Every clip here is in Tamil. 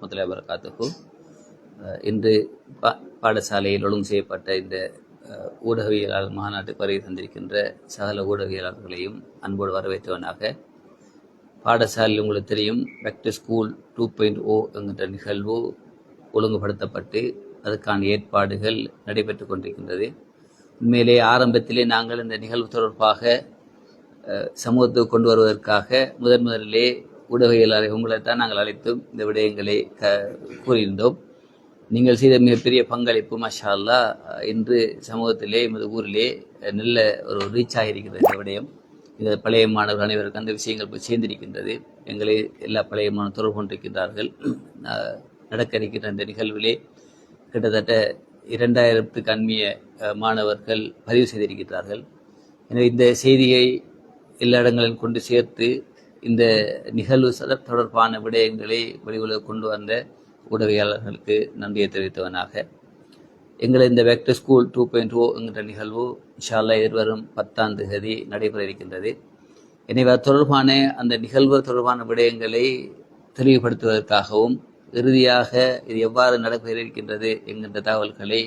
வரஹ்மத்துல்லாஹி வபரகாத்துஹு. இன்று பாடசாலையில் ஒழுங்கு செய்யப்பட்ட இந்த ஊடகவியலாளர் மாநாட்டுக்கு வருகை தந்திருக்கின்ற சகல ஊடகவியலாளர்களையும் அன்போடு வரவேற்றவனாக, பாடசாலையில் உங்களுக்கு தெரியும் பேக் டு ஸ்கூல் 2.0 என்கின்ற நிகழ்வு ஒழுங்குபடுத்தப்பட்டு அதற்கான ஏற்பாடுகள் நடைபெற்று கொண்டிருக்கின்றது. உண்மையிலே ஆரம்பத்திலே நாங்கள் இந்த நிகழ்வு தொடர்பாக சமூகத்துக்கு கொண்டு வருவதற்காக முதலிலே ஊடகவியலாளர் உங்களை தான் நாங்கள் அழைத்தும் இந்த விடயங்களை கூறியிருந்தோம். நீங்கள் செய்த மிகப்பெரிய பங்களிப்பு மாஷா அல்லாஹ் இன்று சமூகத்திலே எமது ஊரிலே நல்ல ஒரு ரீச் ஆகியிருக்கிறது. இந்த விடயம் இந்த பழைய மாணவர்கள் அனைவருக்கும் அந்த விஷயங்கள் போய் சேர்ந்திருக்கின்றது. எங்களை எல்லா பழைய மாணவர் தொடர்பு கொண்டிருக்கின்றார்கள். நடக்க இருக்கின்ற இந்த நிகழ்விலே கிட்டத்தட்ட 2000க்கு அண்மிய மாணவர்கள் பதிவு செய்திருக்கிறார்கள். எனவே இந்த செய்தியை எல்லா இடங்களிலும் கொண்டு சேர்த்து இந்த நிகழ்வு தொடர்பான விடயங்களை வெளியுலக கொண்டு வந்த ஊடகவியலாளர்களுக்கு நன்றியை தெரிவித்தவனாக, எங்களை இந்த பேக் டு ஸ்கூல் 2.0 என்கின்ற நிகழ்வு இன்ஷா அல்லாஹ் எதிர்வரும் 10ஆம் தேதி நடைபெற இருக்கின்றது. எனவே தொடர்பான அந்த நிகழ்வு தொடர்பான விடயங்களை தெளிவுபடுத்துவதற்காகவும் இறுதியாக இது எவ்வாறு நடைபெற இருக்கின்றது என்கின்ற தகவல்களை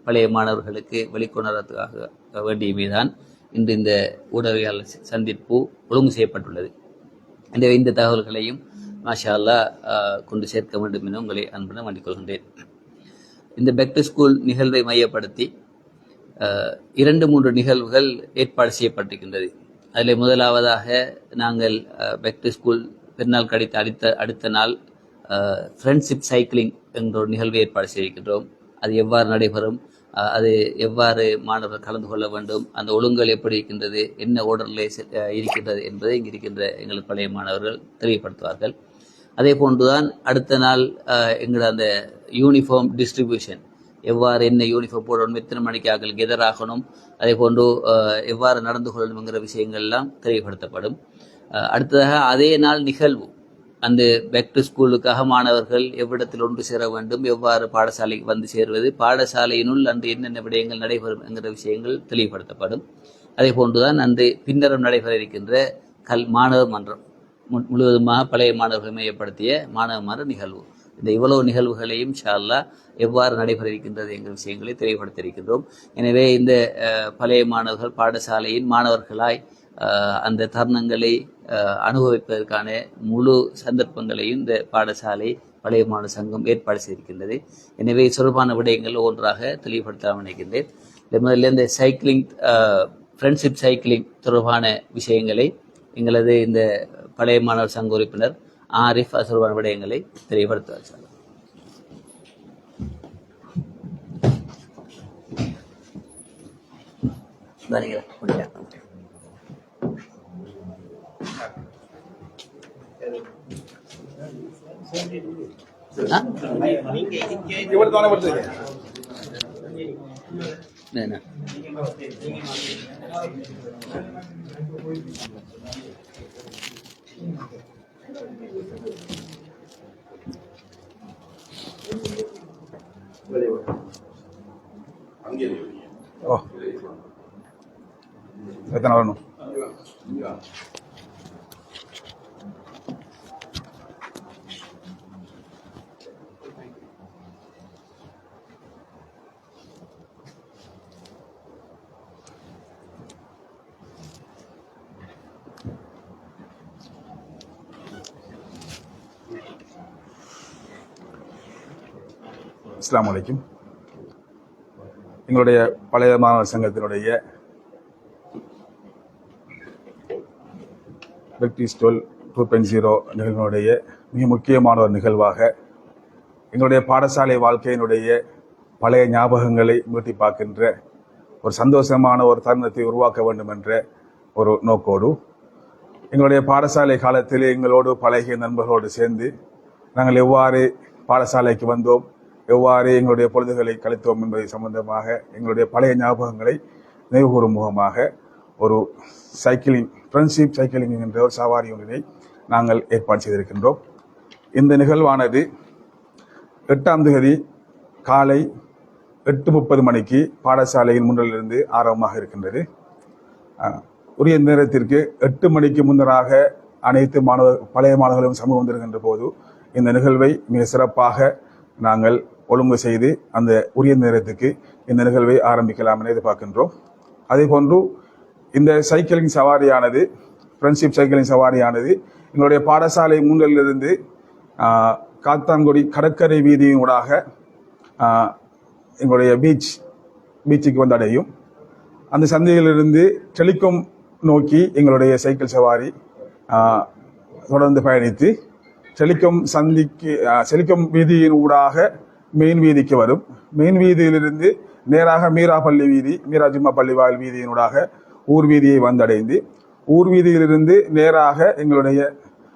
பழைய மாணவர்களுக்கு வெளிக்கொணர்வதற்காக வேண்டியமைதான் இன்று இந்த ஊடகவியலாளர் சந்திப்பு ஒழுங்கு செய்யப்பட்டுள்ளது. எனவே இந்த தகவல்களையும் மாஷா அல்லாஹ் கொண்டு சேர்க்க வேண்டும் என உங்களை அன்புடன் வேண்டிக் கொள்கின்றேன். இந்த பேக் டு ஸ்கூல் நிகழ்வை மையப்படுத்தி 2-3 நிகழ்வுகள் ஏற்பாடு செய்யப்பட்டிருக்கின்றது. அதில் முதலாவதாக நாங்கள் பேக் டு ஸ்கூல் பெருநாள் கழித்த அடுத்த நாள் ஃப்ரெண்ட்ஷிப் சைக்கிளிங் என்ற ஒரு நிகழ்வை ஏற்பாடு செய்திருக்கின்றோம். அது எவ்வாறு நடைபெறும், அது எவ்வாறு மாணவர்கள் கலந்து கொள்ள வேண்டும், அந்த ஒழுங்குகள் எப்படி இருக்கின்றது, என்ன ஓர்டரில் இருக்கின்றது என்பதை இங்கு இருக்கின்ற எங்கள் பழைய மாணவர்கள் தெளிவுபடுத்துவார்கள். அதே போன்றுதான் அடுத்த நாள் எங்களோட அந்த யூனிஃபார்ம் டிஸ்ட்ரிபியூஷன், எவ்வாறு என்ன யூனிஃபார்ம் போடணும், எத்தனை மணிக்கு ஆகல் கெதராகணும், அதே போன்று எவ்வாறு நடந்து கொள்ளணுங்கிற விஷயங்கள்லாம் தெளிவுபடுத்தப்படும். அடுத்ததாக அதே நாள் நிகழ்வு, அந்த பேக் டு ஸ்கூலுக்காக மாணவர்கள் எவ்விடத்தில் ஒன்று சேர வேண்டும், எவ்வாறு பாடசாலைக்கு வந்து சேருவது, பாடசாலையினுள் அன்று என்னென்ன விடயங்கள் நடைபெறும் என்கிற விஷயங்கள் தெளிவுபடுத்தப்படும். அதே போன்றுதான் அன்று பின்னரும் நடைபெற இருக்கின்ற மாணவர் மன்றம், முழுவதுமாக பழைய மாணவர்கள் மையப்படுத்திய மாணவர் மன்ற நிகழ்வு. இந்த இவ்வளவு நிகழ்வுகளையும் இன்ஷா அல்லாஹ் எவ்வாறு நடைபெற இருக்கின்றது என்கிற விஷயங்களை தெளிவுபடுத்தியிருக்கின்றோம். எனவே இந்த பழைய மாணவர்கள் பாடசாலையின் மாணவர்களாய் அந்த தருணங்களை அனுபவிப்பதற்கான முழு சந்தர்ப்பங்களையும் இந்த பாடசாலை பழைய மாணவர் சங்கம் ஏற்பாடு செய்திருக்கின்றது. எனவே சொற்பான விடயங்கள் ஒன்றாக தெளிவுபடுத்தலாம் நினைக்கின்றேன். முதல்ல இந்த சைக்கிளிங், ஃப்ரெண்ட்ஷிப் சைக்கிளிங் தொடர்பான விஷயங்களை எங்களது இந்த பழைய மாணவர் சங்க உறுப்பினர் ஆரிஃப் தொடர்பான விடயங்களை தெளிவுபடுத்துவார். எத்தனை வரணும்? அஸ்ஸலாமு அலைக்கும். எங்களுடைய பழைய மாணவர் சங்கத்தினுடைய பேக் டு ஸ்கூல் 2.0 நிகழ்வினுடைய மிக முக்கியமான ஒரு நிகழ்வாக எங்களுடைய பாடசாலை வாழ்க்கையினுடைய பழைய ஞாபகங்களை மீட்டி பார்க்கின்ற ஒரு சந்தோஷமான ஒரு தருணத்தை உருவாக்க வேண்டும் என்ற ஒரு நோக்கோடு எங்களுடைய பாடசாலை காலத்தில் எங்களோடு பழகிய நண்பர்களோடு சேர்ந்து நாங்கள் எவ்வாறு பாடசாலைக்கு வந்தோம், எவ்வாறு எங்களுடைய பொழுதுகளை கழித்தோம் என்பது சம்பந்தமாக எங்களுடைய பழைய ஞாபகங்களை நினைவுகூறும் முகமாக ஒரு சைக்கிளிங், ஃப்ரெண்ட்ஷிப் சைக்கிளிங் என்ற ஒரு சவாரி ஒன்றினை நாங்கள் ஏற்பாடு செய்திருக்கின்றோம். இந்த நிகழ்வானது 8ஆம் தேதி காலை 8:30 மணிக்கு பாடசாலையின் முன்னிலிருந்து ஆரம்பமாக இருக்கின்றது. உரிய நேரத்திற்கு 8 மணிக்கு முன்னராக அனைத்து பழைய மாணவர்களும் சமூகம் வந்திருக்கின்ற போது இந்த நிகழ்வை மிக சிறப்பாக நாங்கள் ஒழுங்கு செய்து அந்த உரிய நேரத்துக்கு இந்த நிகழ்வை ஆரம்பிக்கலாம் என எதிர்பார்க்கின்றோம். அதே போன்று இந்த சைக்கிளிங் சவாரியானது, ஃப்ரெண்ட்ஷிப் சைக்கிளிங் சவாரியானது எங்களுடைய பாடசாலை மூன்றிலிருந்து காத்தான்குடி கடற்கரை வீதியின் ஊடாக எங்களுடைய பீச்சுக்கு வந்தடையும். அந்த சந்தையிலிருந்து டெலிகாம் நோக்கி எங்களுடைய சைக்கிள் சவாரி தொடர்ந்து பயணித்து டெலிகாம் வீதியின் ஊடாக மெயின் வீதிக்கு வரும். மெயின் வீதியிலிருந்து நேராக மீராபள்ளி வீதி, மீரா ஜும்மா பள்ளிவாயல் வீதியினூடாக ஊர் வீதியை வந்தடைந்து ஊர் வீதியிலிருந்து நேராக எங்களுடைய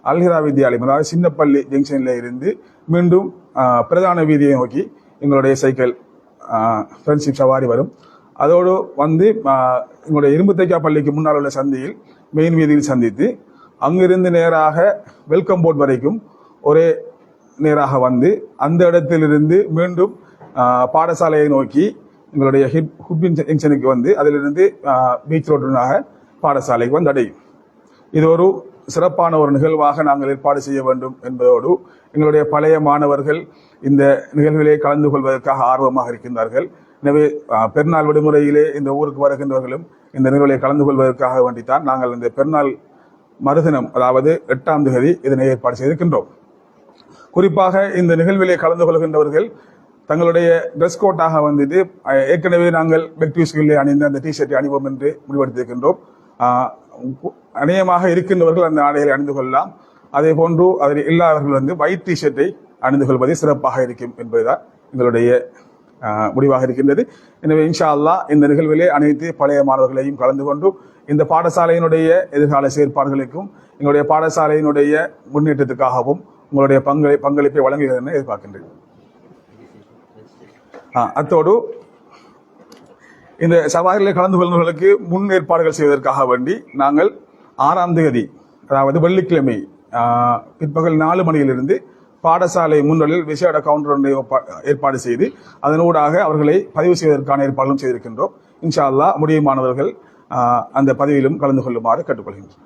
அல்ஹிரா வித்யாலயம், அதாவது சின்னப்பள்ளி ஜங்ஷனில் இருந்து மீண்டும் பிரதான வீதியை நோக்கி எங்களுடைய சைக்கிள் ஃப்ரெண்ட்ஷிப் சவாரி வரும். அதோடு வந்து எங்களுடைய இரும்புத்தைக்கா பள்ளிக்கு முன்னால் உள்ள சந்தையில் மெயின் வீதியில் சந்தித்து அங்கிருந்து நேராக வெல்கம் போர்ட் வரைக்கும் ஒரே நேராக வந்து அந்த இடத்திலிருந்து மீண்டும் பாடசாலையை நோக்கி எங்களுடைய ஹுட்பின் ஜங்ஷனுக்கு வந்து அதிலிருந்து பீச் ரோட்டுனாக பாடசாலைக்கு வந்து அடையும். இது ஒரு சிறப்பான ஒரு நிகழ்வாக நாங்கள் ஏற்பாடு செய்ய வேண்டும் என்பதோடு எங்களுடைய பழைய மாணவர்கள் இந்த நிகழ்விலே கலந்து கொள்வதற்காக ஆர்வமாக இருக்கின்றார்கள். எனவே பெருநாள் விடுமுறையிலே இந்த ஊருக்கு வருகின்றவர்களும் இந்த நிகழ்விலே கலந்து கொள்வதற்காக வேண்டித்தான் நாங்கள் இந்த பெருநாள் மறுதினம், அதாவது 8ஆம் தேதி இதனை ஏற்பாடு செய்திருக்கின்றோம். குறிப்பாக இந்த நிகழ்விலே கலந்து கொள்கின்றவர்கள் தங்களுடைய ட்ரெஸ் கோட்டாக வந்துட்டு ஏற்கனவே நாங்கள் பெக்டியூஸ்களிலே அணிந்த அந்த டிஷர்ட்டை அணிவோம் என்று முடிவெடுத்திருக்கின்றோம். அநேகமாக இருக்கின்றவர்கள் அந்த ஆடைகளை அணிந்து கொள்ளலாம். அதே போன்று அதில் இல்லாதவர்கள் வந்து ஒயிட் டிஷர்ட்டை அணிந்து கொள்வதே சிறப்பாக இருக்கும் என்பதுதான் எங்களுடைய முடிவாக இருக்கின்றது. எனவே இன்ஷா அல்லாஹ் இந்த நிகழ்விலே அனைத்து பழைய மாணவர்களையும் கலந்து கொண்டு இந்த பாடசாலையினுடைய எதிர்கால செயற்பாடுகளுக்கும் எங்களுடைய பாடசாலையினுடைய முன்னேற்றத்துக்காகவும் உங்களுடைய பங்களிப்பை வழங்குகிறது என எதிர்பார்க்கின்றேன். அத்தோடு இந்த சவாரிகளை கலந்து கொள்வர்களுக்கு முன் ஏற்பாடுகள் செய்வதற்காக வேண்டி நாங்கள் 6ஆம் தேதி, அதாவது வெள்ளிக்கிழமை பிற்பகல் 4 மணியிலிருந்து பாடசாலை முன்னலில் விசேட கவுண்டர் ஒன்றை ஏற்பாடு செய்து அதனூடாக அவர்களை பதிவு செய்வதற்கான ஏற்பாடுகளும் செய்திருக்கின்றோம். இன்ஷா அல்லாஹ் முடியுமானவர்கள் அந்த பதிவிலும் கலந்து கொள்ளுமாறு கேட்டுக்கொள்கின்றோம்.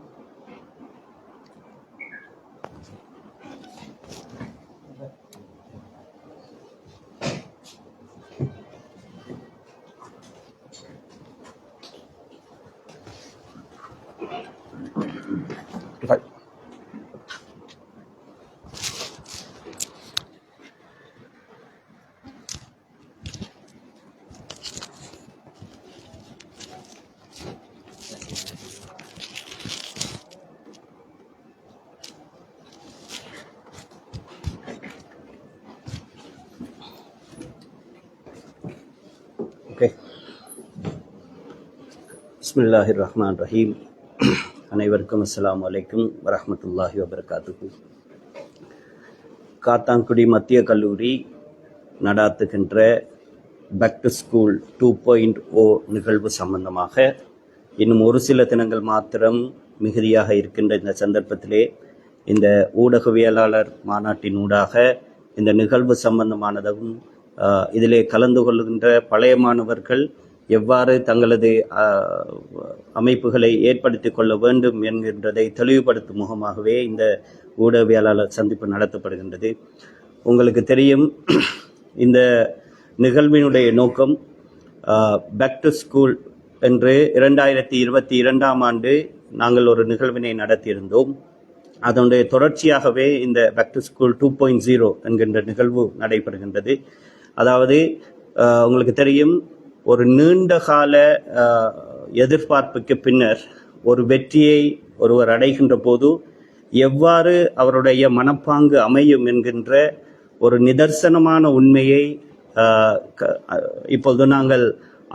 பிஸ்மில்லாஹிர் ரஹ்மான் ரஹீம். அனைவருக்கும் அஸ்ஸலாமு அலைக்கும் வரஹ்மத்துல்லாஹி வபரகாத்துஹு. காத்தான்குடி மத்திய கல்லூரி நடாத்துகின்ற பேக் டு ஸ்கூல் 2.0 நிகழ்வு சம்பந்தமாக இன்னும் ஒரு சில தினங்கள் மாத்திரம் மிகுதியாக இருக்கின்ற இந்த சந்தர்ப்பத்திலே இந்த ஊடகவியலாளர் மாநாட்டின் ஊடாக இந்த நிகழ்வு சம்பந்தமானதும் இதிலே கலந்து கொள்கின்ற பழைய மாணவர்கள் எவ்வாறு தங்களது அமைப்புகளை ஏற்படுத்தி கொள்ள வேண்டும் என்கின்றதை தெளிவுபடுத்தும் முகமாகவே இந்த ஊடகவியலாளர் சந்திப்பு நடத்தப்படுகின்றது. உங்களுக்கு தெரியும், இந்த நிகழ்வினுடைய நோக்கம் பேக் டு ஸ்கூல் என்று 2022ஆம் ஆண்டு நாங்கள் ஒரு நிகழ்வினை நடத்தியிருந்தோம். அதனுடைய தொடர்ச்சியாகவே இந்த பேக் டு ஸ்கூல் 2.0 என்கின்ற நிகழ்வு நடைபெறுகின்றது. அதாவது உங்களுக்கு தெரியும், ஒரு நீண்ட கால எதிர்பார்ப்புக்கு பின்னர் ஒரு வெற்றியை ஒருவர் அடைகின்ற போது எவ்வாறு அவருடைய மனப்பாங்கு அமையும் என்கின்ற ஒரு நிதர்சனமான உண்மையை இப்போது நாங்கள்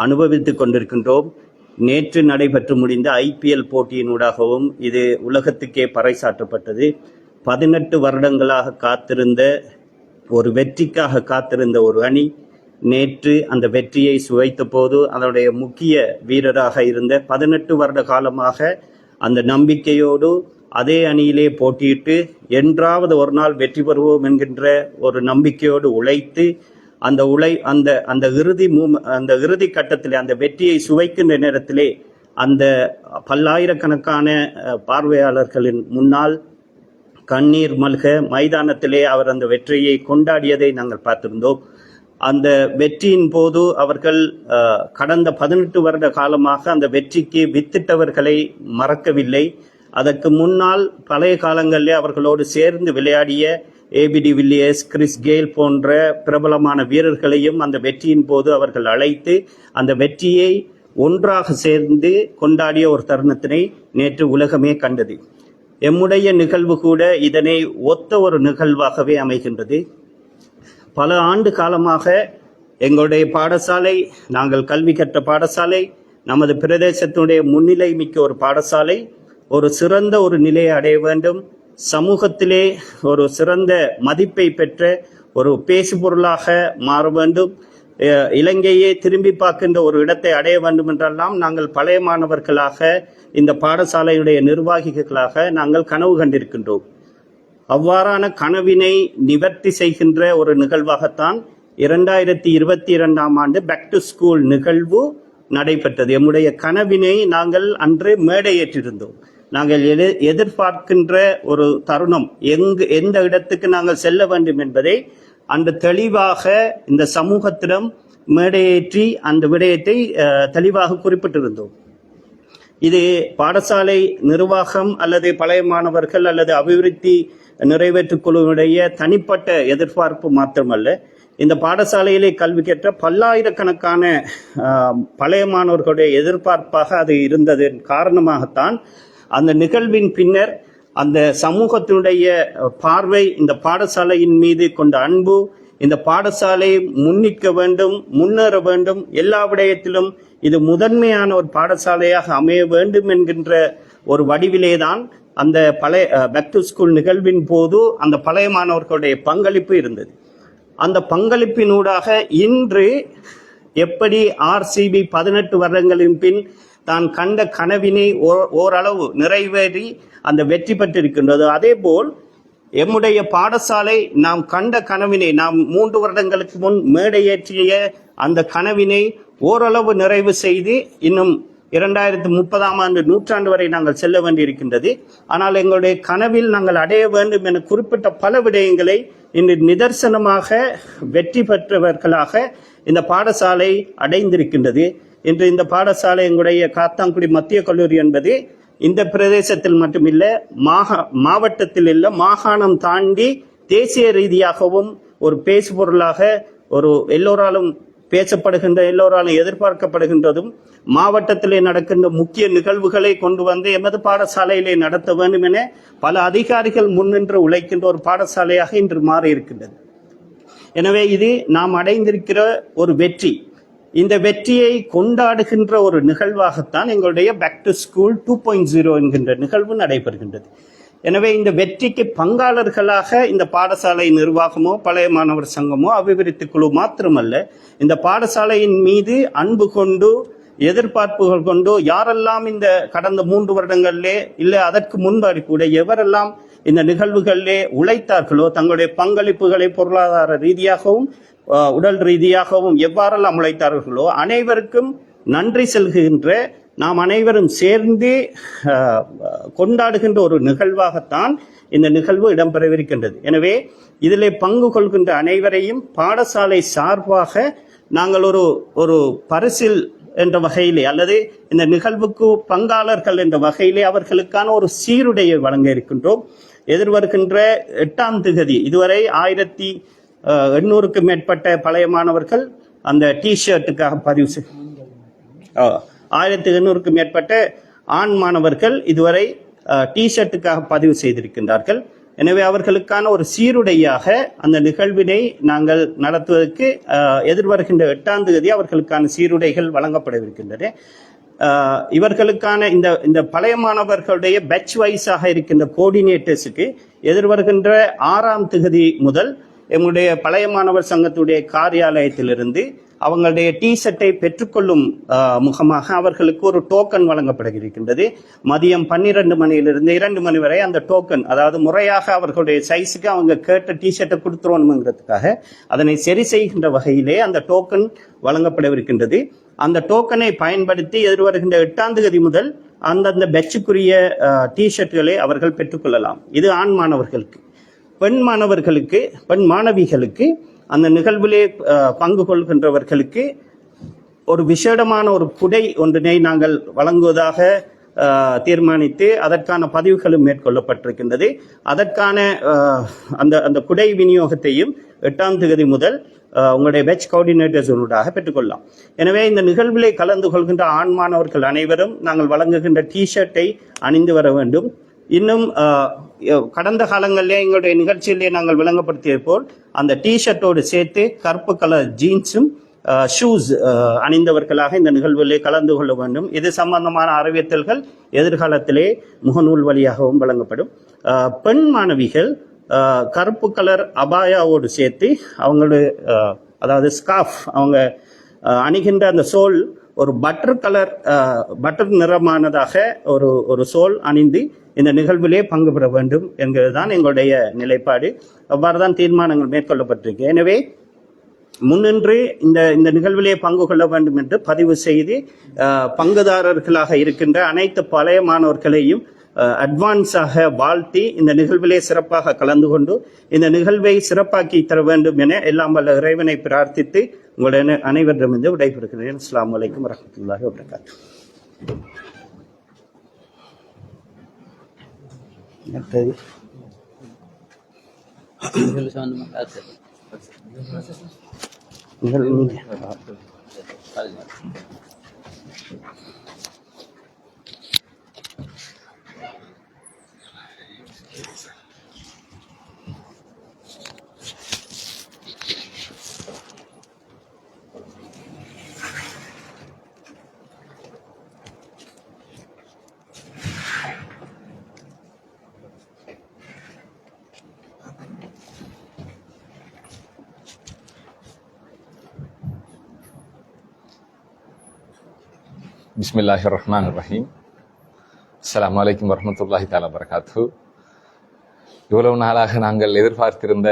அனுபவித்துக் கொண்டிருக்கின்றோம். நேற்று நடைபெற்று முடிந்த IPL போட்டியினூடாகவும் இது உலகத்துக்கே பறைசாற்றப்பட்டது. 18 வருடங்களாக காத்திருந்த ஒரு வெற்றிக்காக காத்திருந்த ஒரு அணி நேற்று அந்த வெற்றியை சுவைத்த போது அதனுடைய முக்கிய வீரராக இருந்த 18 வருட காலமாக அந்த நம்பிக்கையோடு அதே அணியிலே போட்டியிட்டு என்றாவது ஒரு நாள் வெற்றி பெறுவோம் என்கின்ற ஒரு நம்பிக்கையோடு உழைத்து அந்த இறுதி கட்டத்திலே அந்த வெற்றியை சுவைக்கின்ற நேரத்திலே அந்த பல்லாயிரக்கணக்கான பார்வையாளர்களின் முன்னால் கண்ணீர் மல்க மைதானத்திலே அவர் அந்த வெற்றியை கொண்டாடியதை நாங்கள் பார்த்திருந்தோம். அந்த வெற்றியின் போது அவர்கள் கடந்த 18 வருட காலமாக அந்த வெற்றிக்கு வித்திட்டவர்களை மறக்கவில்லை. அதற்கு முன்னால் பழைய காலங்களிலே அவர்களோடு சேர்ந்து விளையாடிய ஏபிடி வில்லியர்ஸ், கிறிஸ் கெயில் போன்ற பிரபலமான வீரர்களையும் அந்த வெற்றியின் போது அவர்கள் அழைத்து அந்த வெற்றியை ஒன்றாக சேர்ந்து கொண்டாடிய ஒரு தருணத்தினை நேற்று உலகமே கண்டது. எம்முடைய நிகழ்வு கூட இதனை ஒத்த ஒரு நிகழ்வாகவே அமைகின்றது. பல ஆண்டு காலமாக எங்களுடைய பாடசாலை, நாங்கள் கல்வி கற்ற பாடசாலை, நமது பிரதேசத்தினுடைய முன்னிலை மிக்க ஒரு பாடசாலை ஒரு சிறந்த ஒரு நிலையை அடைய வேண்டும், சமூகத்திலே ஒரு சிறந்த மதிப்பை பெற்ற ஒரு பேசுபொருளாக மாற வேண்டும், இலங்கையை திரும்பி பார்க்கின்ற ஒரு இடத்தை அடைய வேண்டும் என்றெல்லாம் நாங்கள் பழைய மாணவர்களாக இந்த பாடசாலையுடைய நிர்வாகிகளாக நாங்கள் கனவு கண்டிருக்கின்றோம். அவ்வாறான கனவினை நிவர்த்தி செய்கின்ற ஒரு நிகழ்வாகத்தான் 2022ஆம் ஆண்டு பேக் டு ஸ்கூல் நிகழ்வு நடைபெற்றது. எம்முடைய கனவினை நாங்கள் அன்று மேடையேற்றிருந்தோம். நாங்கள் எதிர்பார்க்கின்ற ஒரு தருணம், எந்த இடத்துக்கு நாங்கள் செல்ல வேண்டும் என்பதை அன்று தெளிவாக இந்த சமூகத்திடம் மேடையேற்றி அந்த விடயத்தை தெளிவாக குறிப்பிட்டிருந்தோம். இது பாடசாலை நிர்வாகம் அல்லது பழைய மாணவர்கள் அல்லது அபிவிருத்தி நிறைவேற்றுக் குழுவுடைய தனிப்பட்ட எதிர்பார்ப்பு மாத்திரமல்ல, இந்த பாடசாலையிலே கல்வி கற்ற பல்லாயிரக்கணக்கான பழைய மாணவர்களுடைய எதிர்பார்ப்பாக அது இருந்ததன் காரணமாகத்தான் அந்த நிகழ்வின் பின்னர் அந்த சமூகத்தினுடைய பார்வை இந்த பாடசாலையின் மீது கொண்ட அன்பு, இந்த பாடசாலை முன்னிக்க வேண்டும், முன்னேற வேண்டும், எல்லா விடயத்திலும் இது முதன்மையான ஒரு பாடசாலையாக அமைய வேண்டும் என்கின்ற ஒரு வடிவிலேதான் அந்த பழைய பேக் டு ஸ்கூல் நிகழ்வின் போது அந்த பழைய மாணவர்களுடைய பங்களிப்பு இருந்தது. அந்த பங்களிப்பினூடாக இன்று எப்படி ஆர்சிபி 18 வருடங்களின் பின் தான் கண்ட கனவினை ஓரளவு நிறைவேறி அந்த வெற்றி பெற்றிருக்கின்றது, அதே போல் எம்முடைய பாடசாலை நாம் கண்ட கனவினை, நாம் 3 வருடங்களுக்கு முன் மேடையேற்றிய அந்த கனவினை ஓரளவு நிறைவு செய்து இன்னும் 2030ஆம் ஆண்டு நூற்றாண்டு வரை நாங்கள் செல்ல வேண்டியிருக்கின்றது. ஆனால் எங்களுடைய கனவில் நாங்கள் அடைய வேண்டும் என குறிப்பிட்ட பல விடயங்களை இன்று நிதர்சனமாக வெற்றி பெற்றவர்களாக இந்த பாடசாலை அடைந்திருக்கின்றது. இன்று இந்த பாடசாலை எங்களுடைய காத்தாங்குடி மத்திய கல்லூரி என்பது இந்த பிரதேசத்தில் மட்டுமில்ல, மாவட்டத்தில் இல்ல, மாகாணம் தாண்டி தேசிய ரீதியாகவும் ஒரு பேசுபொருளாக ஒரு எல்லோராலும் பேசப்படுகின்ற, எல்லோராலும் எதிர்பார்க்கப்படுகின்றதும், மாவட்டத்திலே நடக்கின்ற முக்கிய நிகழ்வுகளை கொண்டு வந்து எமது பாடசாலையிலே நடத்த வேண்டும் என பல அதிகாரிகள் முன்னின்று உழைக்கின்ற ஒரு பாடசாலையாக இன்று மாறி இருக்கின்றது. எனவே இது நாம் அடைந்திருக்கிற ஒரு வெற்றி. இந்த வெற்றியை கொண்டாடுகின்ற ஒரு நிகழ்வாகத்தான் எங்களுடைய பேக் டு ஸ்கூல் 2.0 என்கின்ற நிகழ்வு நடைபெறுகின்றது. எனவே இந்த வெற்றிக்கு பங்காளர்களாக இந்த பாடசாலை நிர்வாகமோ பழைய மாணவர் சங்கமோ அபிவிருத்தி குழு மாத்திரமல்ல, இந்த பாடசாலையின் மீது அன்பு கொண்டு எதிர்பார்ப்புகள் கொண்டு யாரெல்லாம் இந்த கடந்த 3 வருடங்களிலே இல்லை அதற்கு முன்பாடி கூட எவரெல்லாம் இந்த நிகழ்வுகளிலே உழைத்தார்களோ, தங்களுடைய பங்களிப்புகளை பொருளாதார ரீதியாகவும் உடல் ரீதியாகவும் எவ்வாறெல்லாம் உழைத்தார்களோ அனைவருக்கும் நன்றி செல்கின்ற, நாம் அனைவரும் சேர்ந்து கொண்டாடுகின்ற ஒரு நிகழ்வாகத்தான் இந்த நிகழ்வு இடம்பெறவிருக்கின்றது. எனவே இதிலே பங்கு கொள்கின்ற அனைவரையும் பாடசாலை சார்பாக நாங்கள் ஒரு பரிசில் என்ற வகையிலே அல்லது இந்த நிகழ்வுக்கு பங்காளர்கள் என்ற வகையிலே அவர்களுக்கான ஒரு சீருடையை வழங்க இருக்கின்றோம். எதிர்வருகின்ற 8ஆம் தேதி இதுவரை 1800க்கும் மேற்பட்ட பழைய மாணவர்கள் அந்த டிஷர்ட்டுக்காக பதிவு 1800க்கும் மேற்பட்ட ஆண் மாணவர்கள் இதுவரை டிஷர்ட்டுக்காக பதிவு செய்திருக்கின்றார்கள். எனவே அவர்களுக்கான ஒரு சீருடையாக அந்த நிகழ்வினை நாங்கள் நடத்துவதற்கு எதிர்வருகின்ற 8ஆம் தேதி அவர்களுக்கான சீருடைகள் வழங்கப்படவிருக்கின்றன. இவர்களுக்கான இந்த பழைய மாணவர்களுடைய பேட்ச் வைஸாக இருக்கின்ற கோஆர்டினேட்டர்ஸுக்கு எதிர்வருகின்ற 6ஆம் தேதி முதல் எங்களுடைய பழைய மாணவர் சங்கத்துடைய காரியாலயத்திலிருந்து அவங்களுடைய டிஷர்ட்டை பெற்றுக்கொள்ளும் முகமாக அவர்களுக்கு ஒரு டோக்கன் வழங்கப்படுகின்றது. மதியம் 12 மணியிலிருந்து 2 மணி வரை அந்த டோக்கன், அதாவது முறையாக அவர்களுடைய சைஸுக்கு அவங்க கேட்ட டிஷர்ட்டை கொடுத்துருவோம்ங்கிறதுக்காக அதனை சரி செய்கின்ற வகையிலே அந்த டோக்கன் வழங்கப்படவிருக்கின்றது. அந்த டோக்கனை பயன்படுத்தி எதிர்வருகின்ற 8ஆம் தேதி முதல் அந்தந்த பெட்சுக்குரிய டிஷர்ட்டுகளை அவர்கள் பெற்றுக்கொள்ளலாம். இது ஆண் மாணவர்களுக்கு. பெண் மாணவர்களுக்கு, பெண் மாணவிகளுக்கு, அந்த நிகழ்விலே பங்கு கொள்கின்றவர்களுக்கு ஒரு விசேடமான ஒரு குடை ஒன்றினை நாங்கள் வழங்குவதாக தீர்மானித்து அதற்கான பதிவுகளும் மேற்கொள்ளப்பட்டிருக்கின்றது. அதற்கான அந்த குடை விநியோகத்தையும் 8ஆம் தேதி முதல் உங்களுடைய பேட்ச் கோஆர்டினேட்டர்ஸூடாக பெற்றுக்கொள்ளலாம். எனவே இந்த நிகழ்விலே கலந்து கொள்கின்ற ஆண் மாணவர்கள் அனைவரும் நாங்கள் வழங்குகின்ற டிஷர்ட்டை அணிந்து வர வேண்டும். இன்னும் கடந்த காலங்களிலே எங்களுடைய நிகழ்ச்சியிலே நாங்கள் விளங்கப்படுத்தியது போல் அந்த டிஷர்ட்டோடு சேர்த்து கருப்பு கலர் ஜீன்ஸும் ஷூஸ் அணிந்தவர்களாக இந்த நிகழ்விலே கலந்து கொள்ள வேண்டும். இது சம்பந்தமான அறிவித்தல்கள் எதிர்காலத்திலே முகநூல் வழியாகவும் வழங்கப்படும். பெண் மாணவிகள் கருப்பு கலர் அபாயாவோடு சேர்த்து அவங்களுடைய அதாவது ஸ்கார்ஃப் அவங்க அணிகின்ற அந்த சோல் ஒரு பட்டர் நிறமானதாக ஒரு சோல் அணிந்து இந்த நிகழ்விலே பங்கு பெற வேண்டும் என்கிறதுதான் எங்களுடைய நிலைப்பாடு. அவ்வாறு தான் தீர்மானங்கள் மேற்கொள்ளப்பட்டிருக்கு. எனவே முன்னின்று இந்த நிகழ்விலே பங்கு கொள்ள வேண்டும் என்று பதிவு செய்து பங்குதாரர்களாக இருக்கின்ற அனைத்து பழைய மாணவர்களையும் அட்வான்ஸாக வாழ்த்தி இந்த நிகழ்விலே சிறப்பாக கலந்து கொண்டு இந்த நிகழ்வை சிறப்பாக்கி தர வேண்டும் என எல்லாம் வல்ல இறைவனை பிரார்த்தித்து உங்களுடைய அனைவரிடமிருந்து விடைபெறுகிறேன். அஸ்ஸலாமு அலைக்கும் வரஹ்மத்துல்லாஹி வபரகாத்துஹு. பிஸ்மில்லாஹிர் ரஹ்மானிர் ரஹீம். அஸ்ஸலாமு அலைக்கும் வரஹ்மத்துல்லாஹி தஆலா வபரகாத்துஹு. இவ்வளவு நாளாக நாங்கள் எதிர்பார்த்திருந்த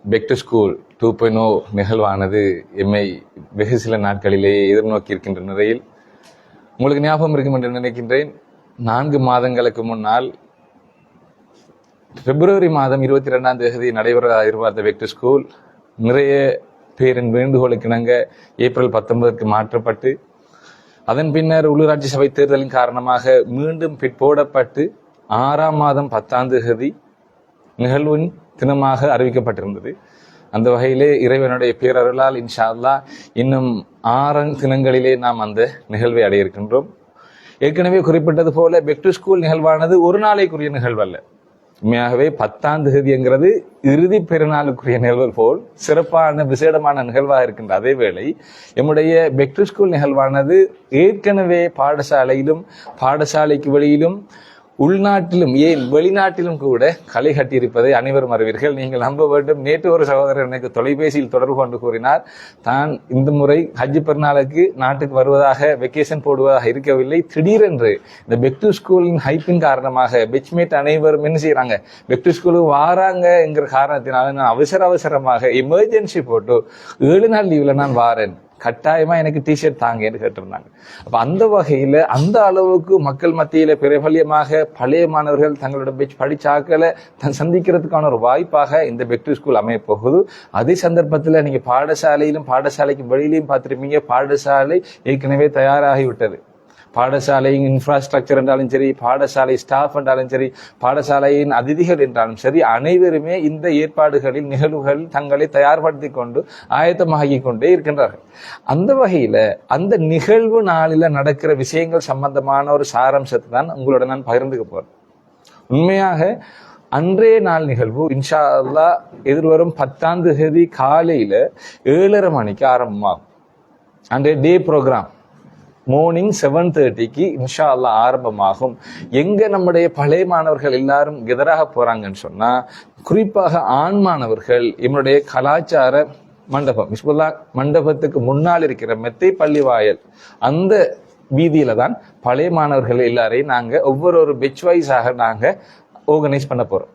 பேக் டு ஸ்கூல் 2.0 நிகழ்வானது எம்மை வெகு சில நாட்களிலேயே எதிர்நோக்கி இருக்கின்ற நிலையில் உங்களுக்கு ஞாபகம் இருக்கும் என்று நினைக்கின்றேன். 4 மாதங்களுக்கு முன்னால் பிப்ரவரி மாதம் 22ஆம் தேதி நடைபெற எதிர்பார்த்த பேக் டு ஸ்கூல் நிறைய பேரின் வேண்டுகோளுக்கு இணங்க ஏப்ரல் 19க்கு மாற்றப்பட்டு அதன் பின்னர் உள்ளூராட்சி சபை தேர்தலின் காரணமாக மீண்டும் பிற்போடப்பட்டு 6ஆம் மாதம் 10ஆம் தேதி நிகழ்வின் தினமாக அறிவிக்கப்பட்டிருந்தது. அந்த வகையிலே இறைவனுடைய பேரருளால் இன்ஷா அல்லாஹ் இன்னும் 6 தினங்களிலே நாம் அந்த நிகழ்வை அடைய இருக்கின்றோம். ஏற்கனவே குறிப்பிட்டது போல பேக் டு ஸ்கூல் நிகழ்வானது ஒரு நாளைக்குரிய நிகழ்வு அல்ல. உண்மையாகவே 10ஆம் தேதிங்கிறது இறுதி பெருநாளுக்குரிய நிகழ்வு போல் சிறப்பான விசேடமான நிகழ்வாக இருக்கின்ற அதே வேளை எம்முடைய பேக் டு ஸ்கூல் நிகழ்வானது ஏற்கனவே பாடசாலையிலும் பாடசாலைக்கு வெளியிலும் உள்நாட்டிலும் ஏன் வெளிநாட்டிலும் கூட களை கட்டியிருப்பதை அனைவரும் அறிவீர்கள். நீங்கள் நம்ப வேண்டும். நேற்று ஒரு சகோதரர் எனக்கு தொலைபேசியில் தொடர்பு கொண்டு கூறினார், தான் இந்த முறை ஹஜ் பெருநாளுக்கு நாட்டுக்கு வருவதாக வெக்கேஷன் போடுவதாக இருக்கவில்லை. திடீரென்று இந்த பெக் டு ஸ்கூலின் ஹைப்பின் காரணமாக பெச்மேட் அனைவரும் என்ன செய்யறாங்க, பெக் டு ஸ்கூலுக்கு வாராங்க என்கிற காரணத்தினால நான் அவசரமாக எமர்ஜென்சி போட்டு 7 நாள் லீவ்ல நான் வாரேன், கட்டாயமா எனக்கு டிஷர்ட் தாங்க என்று கேட்டிருந்தாங்க. அப்ப அந்த வகையில அந்த அளவுக்கு மக்கள் மத்தியில பிரபல்யமாக பழைய மாணவர்கள் தங்களோட படிச்சாக்களை சந்திக்கிறதுக்கான ஒரு வாய்ப்பாக இந்த பெக் டு ஸ்கூல் அமைய போகுது. அதே சந்தர்ப்பத்துல நீங்க பாடசாலையிலும் பாடசாலைக்கு வெளியிலையும் பார்த்திருப்பீங்க, பாடசாலை ஏற்கனவே தயாராகிவிட்டது. பாடசாலையின் இன்ஃப்ராஸ்ட்ரக்சர் என்றாலும் சரி, பாடசாலை ஸ்டாஃப் என்றாலும் சரி, பாடசாலையின் அதிதிகள் என்றாலும் சரி, அனைவருமே இந்த ஏற்பாடுகளில் நிகழ்வுகள் தங்களை தயார்படுத்திக் கொண்டு ஆயத்தமாகிக் கொண்டே இருக்கின்றார்கள். அந்த வகையில அந்த நிகழ்வு நாளில நடக்கிற விஷயங்கள் சம்பந்தமான ஒரு சாராம்சத்தை தான் உங்களோட நான் பகிர்ந்துக்க போறேன். உண்மையாக அன்றைய நாள் நிகழ்வு இன்ஷா அல்லாஹ் எதிர்வரும் 10ஆம் தேதி காலையில 7:30 மணிக்கு ஆரம்பமாகும். அன்றைய டே ப்ரோக்ராம் மார்னிங் 7:30க்கு இன்ஷா அல்லாஹ் ஆரம்பமாகும். எங்க நம்முடைய பழைய மாணவர்கள் எல்லாரும் எதிராக போறாங்கன்னு சொன்னா, குறிப்பாக ஆண் மாணவர்கள் என்னுடைய கலாச்சார மண்டபம் ஹிஸ்புல்லா மண்டபத்துக்கு முன்னால் இருக்கிற மெத்தை பள்ளி வாயல் அந்த வீதியில தான் பழைய மாணவர்கள் எல்லாரையும் நாங்க ஒவ்வொரு பெட்ச் வைஸாக நாங்க ஆர்கனைஸ் பண்ண போறோம்.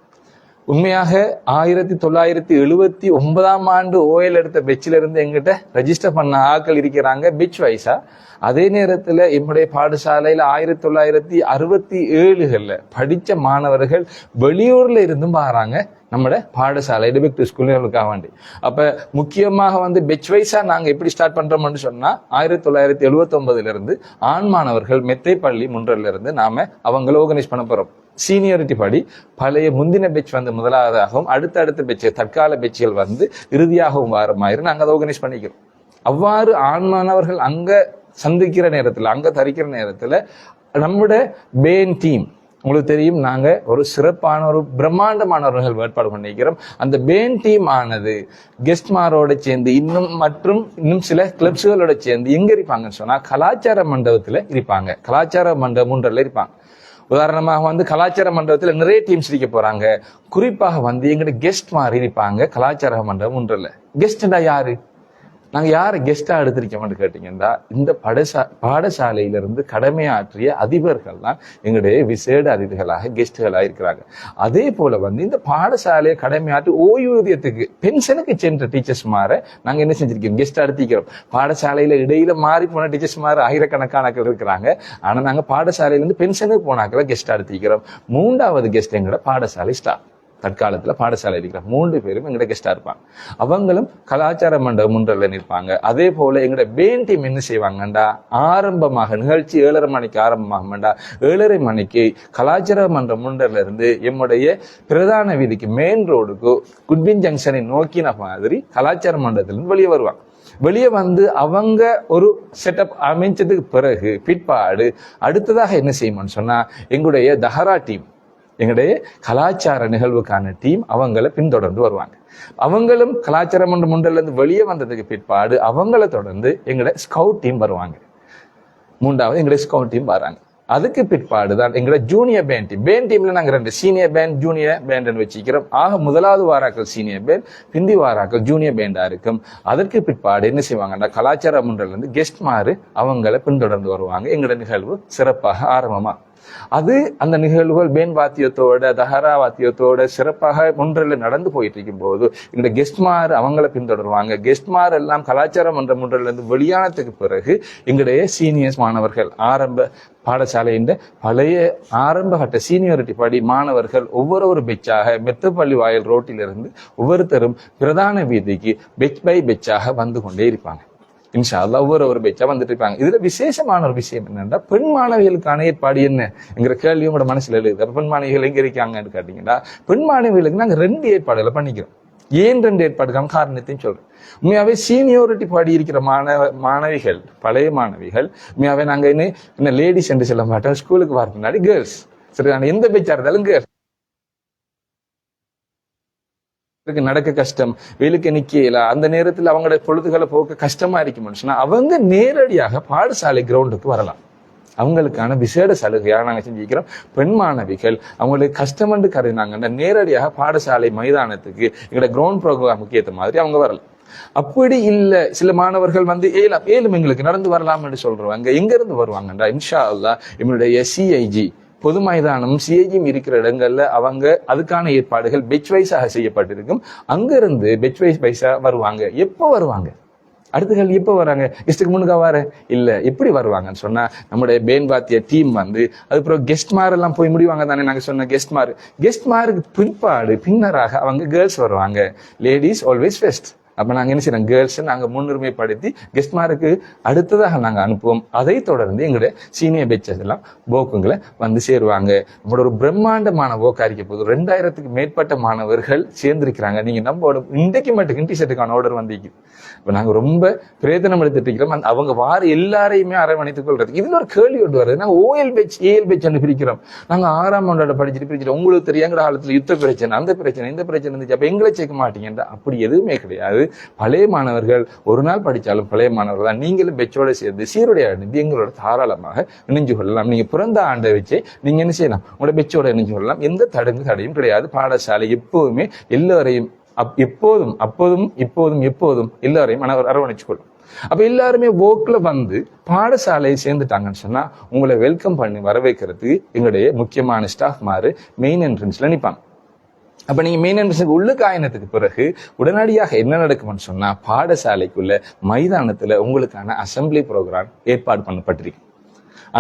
உண்மையாக 1979 OL எடுத்த பெச்சில இருந்து எங்கிட்ட ரெஜிஸ்டர் பண்ண ஆட்கள் இருக்கிறாங்க பெச் வைஸா. அதே நேரத்துல என்னுடைய பாடசாலையில 1967 படிச்ச மாணவர்கள் வெளியூர்ல இருந்தும் வராங்க நம்மட பாடசாலை பெக் டு ஸ்கூலுக்காக வேண்டி. அப்ப முக்கியமாக பெச் வைஸா நாங்க எப்படி ஸ்டார்ட் பண்றோம்னு சொன்னா 1979 இருந்து ஆண் மாணவர்கள் மெத்தைப்பள்ளி முன்றல்ல இருந்து நாம அவங்கள ஆர்கனைஸ் பண்ண போறோம். சீனியாரிட்டி படி பழைய முந்தின பெச் முதலாவதாகவும் அடுத்த பெச் தற்கால பெச்சுகள் இறுதியாகவும் வர மாதிரி நாங்க அதை ஆர்கனைஸ் பண்ணிக்கிறோம். அவ்வாறு ஆண் மாணவர்கள் அங்க சந்திக்கிற நேரத்துல அங்க தரிக்கிற நேரத்துல நம்முடைய பேன் டீம் உங்களுக்கு தெரியும், நாங்க ஒரு சிறப்பான ஒரு பிரம்மாண்டமானவர்கள் ஏற்பாடு பண்ணிக்கிறோம். அந்த பேன் டீம் ஆனது கெஸ்ட்மாரோட சேர்ந்து இன்னும் சில கிளப்ஸுகளோட சேர்ந்து எங்க இருப்பாங்கன்னு சொன்னா கலாச்சார மண்டபத்துல இருப்பாங்க. கலாச்சார மண்டபம் ஒன்றில் இருப்பாங்க. உதாரணமாக கலாச்சார மண்டபத்துல நிறைய டீம்ஸ் இருக்க போறாங்க. குறிப்பாக எங்கிட்ட கெஸ்ட் மாதிரி இருப்பாங்க கலாச்சார மண்டபம் ஒன்றில். கெஸ்ட்டா யாரு? நாங்க யாரை கெஸ்டா எடுத்திருக்கோம்னு கேட்டீங்கன்னா இந்த பாடசாலையிலிருந்து கடமையாற்றிய அதிபர்கள் தான் எங்களுடைய விசேட அதிதிகளாக கெஸ்டுகளாக இருக்கிறாங்க. அதே போல இந்த பாடசாலையை கடமையாற்றி ஓய்வூதியத்துக்கு பென்ஷனுக்கு சென்ற டீச்சர்ஸ் மாற நாங்க என்ன செஞ்சிருக்கோம், கெஸ்டா எடுத்திருக்கிறோம். பாடசாலையில இடையில மாறி போன டீச்சர்ஸ் மாற ஆயிரக்கணக்கானக்கள் இருக்கிறாங்க. ஆனா நாங்க பாடசாலையிலிருந்து பென்ஷனுக்கு போனாக்களை கெஸ்டா எடுத்திருக்கிறோம். 3வது கெஸ்ட் எங்களோட பாடசாலை ஸ்டாஃப். தற்காலத்துல பாடசாலை இருக்கிற 3 பேரும் எங்கட கெஸ்டா இருப்பாங்க. அவங்களும் கலாச்சார மண்டபம் ஒன்றில் நிற்பாங்க. அதே போல எங்கட பேன் டீம் என்ன செய்வாங்கண்டா, ஆரம்பமாக நிகழ்ச்சி 7:30 மணிக்கு ஆரம்பமாகண்டா 7:30 மணிக்கு கலாச்சார மன்றம் ஒன்றில் இருந்து எம்முடைய பிரதான வீதிக்கு மெயின் ரோடுக்கு குட்பின் ஜங்ஷனை நோக்கின மாதிரி கலாச்சார மண்டபத்திலிருந்து வெளியே வருவாங்க. வெளியே அவங்க ஒரு செட்டப் அமைச்சதுக்கு பிறகு பிற்பாடு அடுத்ததாக என்ன செய்யும்னு சொன்னா எங்களுடைய தஹரா டீம், எங்களுடைய கலாச்சார நிகழ்வுக்கான டீம் அவங்களை பின்தொடர்ந்து வருவாங்க. அவங்களும் கலாச்சார மன்றம் ஒன்றில் இருந்து வெளியே வந்ததுக்கு பிற்பாடு அவங்களை தொடர்ந்து எங்களுடைய ஸ்கவுட் டீம் வருவாங்க. 3வது எங்களுடைய ஸ்கவுட் டீம் வராங்க. அதுக்கு பிற்பாடு தான் எங்களோட ஜூனியர் பேண்ட் டீம். பேண்ட் டீம்ல நாங்க 2 சீனியர் பேண்ட் ஜூனியர் பேண்ட் வச்சிக்கிறோம். ஆக முதலாவது வாராக்கள் சீனியர் பேண்ட், பிந்தி வாராக்கள் ஜூனியர் பேண்டா இருக்கும். அதற்கு பிற்பாடு என்ன செய்வாங்கன்னா கலாச்சார மன்றம் இருந்து கெஸ்ட் மாறு அவங்களை பின்தொடர்ந்து வருவாங்க. எங்களோட நிகழ்வு சிறப்பாக ஆரம்பமா அது அந்த நிகழ்வுகள் பேன் வாத்தியத்தோட தஹரா வாத்தியத்தோட சிறப்பாக ஒன்றில் நடந்து போயிட்டு இருக்கும் போது எங்களோட கெஸ்ட்மார் அவங்களை பின்தொடருவாங்க. கெஸ்ட்மார் எல்லாம் கலாச்சார மன்றம் ஒன்றில் இருந்து வெளியானதுக்கு பிறகு எங்களுடைய சீனியர்ஸ் மாணவர்கள் ஆரம்ப பாடசாலையின் பழைய ஆரம்ப கட்ட சீனியாரிட்டி படி மாணவர்கள் ஒவ்வொரு பெச்சாக மெத்தப்பள்ளி வாயில் ரோட்டிலிருந்து ஒவ்வொருத்தரும் பிரதான வீதிக்கு பெச் பை பெச்சாக வந்து கொண்டே இருப்பாங்க. இன்ஷா அல்லாஹ் ஒவ்வொரு பெச்சா வந்துட்டு இருப்பாங்க. இதுல விசேஷமான ஒரு விஷயம் என்னன்னா பெண் மாணவிகளுக்கான ஏற்பாடு என்னங்கிற கேள்வியும் கூட மனசுல எழுது. பெண் மாணவிகள் எங்க இருக்காங்கன்னு கேட்டீங்கன்னா பெண் மாணவிகளுக்கு நாங்க 2 ஏற்பாடுகளை பண்ணிக்கிறோம். ஏன் 2 ஏற்பாடுக்கான காரணத்தையும் சொல்றேன். உண்மையாவே சீனியோரிட்டி பாடி இருக்கிற மாணவிகள் பழைய மாணவிகள் உண்மையாவே நாங்க இன்னும் லேடிஸ் என்று சொல்ல மாட்டோம். ஸ்கூலுக்கு வரதுக்கு முன்னாடி கேர்ள்ஸ், சரி, எந்த பெச்சா இருந்தாலும் கேர்ள்ஸ் நடக்க கஷ்டம், வெயிலுக்கு நிக்கல, அந்த நேரத்தில் அவங்களோட பொழுதுகளை போக்க கஷ்டமா இருக்கும்னு சொன்னா அவங்க நேரடியாக பாடசாலை கிரவுண்டுக்கு வரலாம். அவங்களுக்கான விசேட சலுகையாக நாங்க செஞ்சுக்கிறோம். பெண் மாணவிகள் அவங்களுக்கு கஷ்டம் என்று கருதினாங்கன்னா நேரடியாக பாடசாலை மைதானத்துக்கு எங்களோட கிரவுண்ட் ப்ரோக்ராமுக்கு ஏற்ற மாதிரி அவங்க வரலாம். அப்படி இல்ல சில மாணவர்கள் ஏழும் எங்களுக்கு நடந்து வரலாம் என்று சொல்றவங்க எங்க இருந்து வருவாங்கன்றா இன்ஷா அல்லாஹ் என்னுடைய சிஐஜி பொது மைதானம் சிஐஜியும் இருக்கிற இடங்கள்ல அவங்க அதுக்கான ஏற்பாடுகள் பெச் வைஸாக செய்யப்பட்டிருக்கும். அங்கிருந்து பெச் வைஸா வருவாங்க. எப்போ வருவாங்க? அடுத்த கேள்வி, எப்போ வராங்க? கெஸ்ட்டுக்கு முன்னுக்கா வர இல்ல, எப்படி வருவாங்கன்னு சொன்னா நம்முடைய பேன் வாத்திய டீம் அதுக்கப்புறம் கெஸ்ட் மாரெல்லாம் போய் முடிவாங்க தானே. நாங்க சொன்ன கெஸ்ட் மாருக்கு பின்னராக அவங்க கேர்ள்ஸ் வருவாங்க. Ladies always first. அப்ப நாங்க என்ன செய்யறோம், கேர்ள்ஸ் நாங்க முன்னுரிமைப்படுத்தி கெஸ்ட்மாருக்கு அடுத்ததாக நாங்க அனுப்புவோம். அதை தொடர்ந்து எங்களுடைய சீனியர் பெச்சஸ் எல்லாம் போக்குங்களை சேருவாங்க. நம்மளோட ஒரு பிரம்மாண்டமான போக்கா இருக்க போது 2000க்கு மேற்பட்ட மாணவர்கள் சேர்ந்திருக்கிறாங்க. நீங்க நம்ம இன்றைக்கு மட்டும் டிஷர்ட்டுக்கான ஆர்டர் வந்திருக்கு. இப்ப நாங்க ரொம்ப பிரயத்தனம் எடுத்துட்டு இருக்கிறோம். அவங்க வார எல்லாரையுமே அரவணைத்துக் கொள்றது. இதுல ஒரு கேள்வி கொண்டு வருது, நாங்க ஓஎல் பெச் ஏஎல் பெச் பிரிக்கிறோம். நாங்க 6ஆம் ஆண்டோட படிச்சுட்டு உங்களுக்கு தெரியும் எங்க காலத்துல யுத்த பிரச்சனை, அந்த பிரச்சனை, இந்த பிரச்சனை இருந்துச்சு, அப்ப எங்களை சேர்க்க மாட்டீங்கன்றா அப்படி எதுவுமே கிடையாது. பழைய மாணவர்கள் ஒரு நாள் படிச்சாலும் பழைய மாணவர்கள் தான். நீங்களும் பெச்சோட சேர்ந்து சீருடைய அணிந்து எங்களோட தாராளமாக இணைஞ்சு கொள்ளலாம். நீங்க பிறந்த ஆண்டை வச்சு நீங்க என்ன செய்யலாம், உங்களோட பெச்சோட இணைஞ்சு கொள்ளலாம். எந்த தடையும் கிடையாது. பாடசாலை எப்போதுமே எல்லாரையும் எப்போதும் எல்லாரையும் அரவணைச்சு கொள்ளும். அப்ப எல்லாருமே போக்குல பாடசாலையை சேர்ந்துட்டாங்கன்னு சொன்னா உங்களை வெல்கம் பண்ணி வரவேற்கிறதுக்கு எங்களுடைய முக்கியமான ஸ்டாஃப் மாறு மெயின் என்ட்ரன்ஸ்ல நிற்பாங்க. அப்ப நீங்க மெயின் என்ட்ரன்ஸுக்கு உள்ளுக்கு ஆயினத்துக்கு பிறகு உடனடியாக என்ன நடக்கும்னு சொன்னா பாடசாலைக்குள்ள மைதானத்துல உங்களுக்கான அசம்பிளி ப்ரோக்ராம் ஏற்பாடு பண்ணப்பட்டிருக்கு.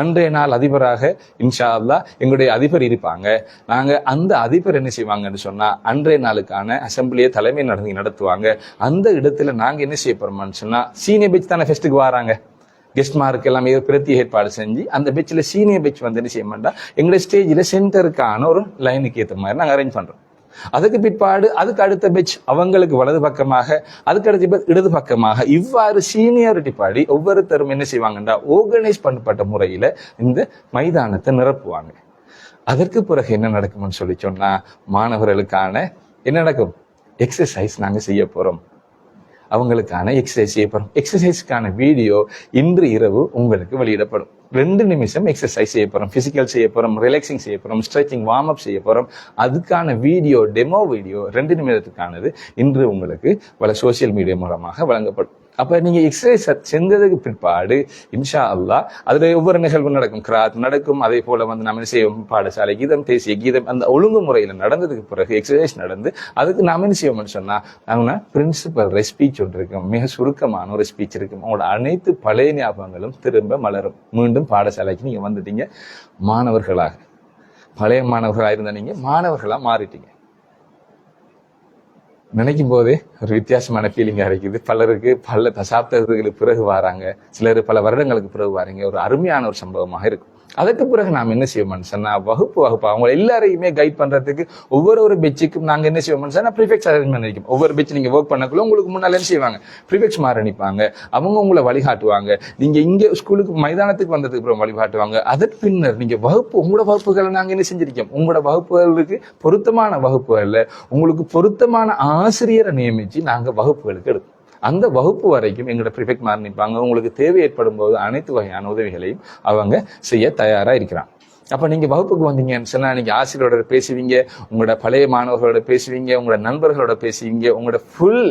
அன்றைய நாள் அதிபராக இன்ஷா அல்லாஹ் எங்களுடைய அதிபர் இருப்பாங்க. நாங்க அந்த அதிபர் என்ன செய்வாங்கன்னு சொன்னா அன்றைய நாளுக்கான அசம்பிளியை தலைமை நடத்துவாங்க. அந்த இடத்துல நாங்க என்ன செய்ய போறோம்னு சொன்னா சீனியர் பெட்ச் தானே ஃபெஸ்ட்டுக்கு வராங்க, கெஸ்ட் மார்க் எல்லாம் பிரத்தி ஏற்பாடு செஞ்சு அந்த பெட்சில் சீனியர் பெட்ச் வந்து என்ன செய்ய மாட்டா எங்களுடைய ஸ்டேஜில் சென்டருக்கான ஒரு லைனுக்கு ஏற்ற மாதிரி நாங்கள் அரேஞ்ச் பண்றோம். அதுக்கு பிற்பாடு அதுக்கு அடுத்த பெட்ச் அவங்களுக்கு வலது பக்கமாக, அதுக்கு அடுத்த இடது பக்கமாக, இவ்வாறு சீனியாரிட்டி பாடி ஒவ்வொருத்தரும் என்ன செய்வாங்கன்னா ஆர்கனைஸ் பண்ணப்பட்ட முறையில இந்த மைதானத்தை நிரப்புவாங்க. அதற்கு பிறகு என்ன நடக்கும்னு சொல்லி சொன்னா மாணவர்களுக்கான என்ன நடக்கும், எக்ஸசைஸ் நாங்க செய்ய போறோம். அவங்களுக்கான எக்ஸசைஸ் செய்ய போறோம். எக்ஸசைஸ்க்கான வீடியோ இன்று இரவு உங்களுக்கு வெளியிடப்படும். 2 நிமிஷம் எக்ஸசைஸ் செய்ய போறோம், பிசிக்கல் செய்ய போறோம், ரிலாக்சிங் செய்ய போறோம், ஸ்ட்ரெச்சிங், வார்ம் அப் செய்ய போறோம். அதுக்கான வீடியோ, டெமோ வீடியோ 2 நிமிடத்துக்கானது இன்று உங்களுக்கு பல சோசியல் மீடியா மூலமாக வழங்கப்படும். அப்ப நீங்க எக்ஸசைஸ் செஞ்சதுக்கு பிற்பாடு இன்ஷா அல்லாஹ் அதுல ஒவ்வொரு நிகழ்வு நடக்கும், கிராத் நடக்கும். அதே போல வந்து நம்ம என்ன செய்வோம், பாடசாலை கீதம், தேசிய கீதம், அந்த ஒழுங்குமுறையில நடந்ததுக்கு பிறகு எக்ஸசைஸ் நடந்து அதுக்கு நாம என்ன செய்வோம்னு சொன்னா நாங்க பிரின்சிபல் ஸ்பீச் ஒன்று இருக்கும், மிக சுருக்கமான ஒரு ஸ்பீச் இருக்கும். உங்களோட அனைத்து பழைய ஞாபகங்களும் திரும்ப மலரும். மீண்டும் பாடசாலைக்கு நீங்க வந்துட்டீங்க, மாணவர்களாக, பழைய மாணவர்களா இருந்த நீங்க மாணவர்களா மாறிட்டீங்க. நினைக்கும் போதே ஒரு வித்தியாசமான ஃபீலிங்கா இருக்குது. பலருக்கு பல தசாப்தங்களுக்கு பிறகு வராங்க, சிலர் பல வருடங்களுக்கு பிறகு வாரீங்க. ஒரு அருமையான ஒரு சம்பவமாக இருக்கும். அதுக்கு பிறகு நாம் என்ன செய்வோம்னு சொன்னா வகுப்பு அவங்க எல்லாரையுமே கைட் பண்றதுக்கு ஒவ்வொரு பெட்சுக்கும் நாங்க என்ன செய்வோம்னு சொன்னா ப்ரிஃபெக்ட்ஸ் அரேஞ்ச் பண்ணிருக்கோம். ஒவ்வொரு பெட்ச் நீங்க ஒர்க் பண்ணக்குள்ள உங்களுக்கு முன்னால என்ன செய்வாங்க, ப்ரிஃபெக்ட்ஸ் மாற நிற்பாங்க. அவங்க உங்களை வழிகாட்டுவாங்க. நீங்க இங்க ஸ்கூலுக்கு மைதானத்துக்கு வந்ததுக்கு அப்புறம் வழிகாட்டுவாங்க. அதற்கு பின்னர் நீங்க வகுப்பு, உங்களோட வகுப்புகளை நாங்க என்ன செஞ்சிருக்கோம், உங்களோட வகுப்புகளுக்கு பொருத்தமான வகுப்புகள்ல உங்களுக்கு பொருத்தமான ஆசிரியரை நியமிச்சு நாங்க வகுப்புகளுக்கு எடுப்போம். அந்த வகுப்பு வரைக்கும் எங்களோட ப்ரிஃபெக்ட் மாறி நிற்பாங்க. உங்களுக்கு தேவை ஏற்படும் போது அனைத்து வகையான உதவிகளையும் அவங்க செய்ய தயாரா இருக்கிறாங்க. அப்ப நீங்க வகுப்புக்கு வந்தீங்கன்னு சொன்னா நீங்க ஆசிரியரோட பேசுவீங்க, உங்களோட பழைய மாணவர்களோட பேசுவீங்க, உங்களோட நண்பர்களோட பேசுவீங்க. உங்களோட ஃபுல்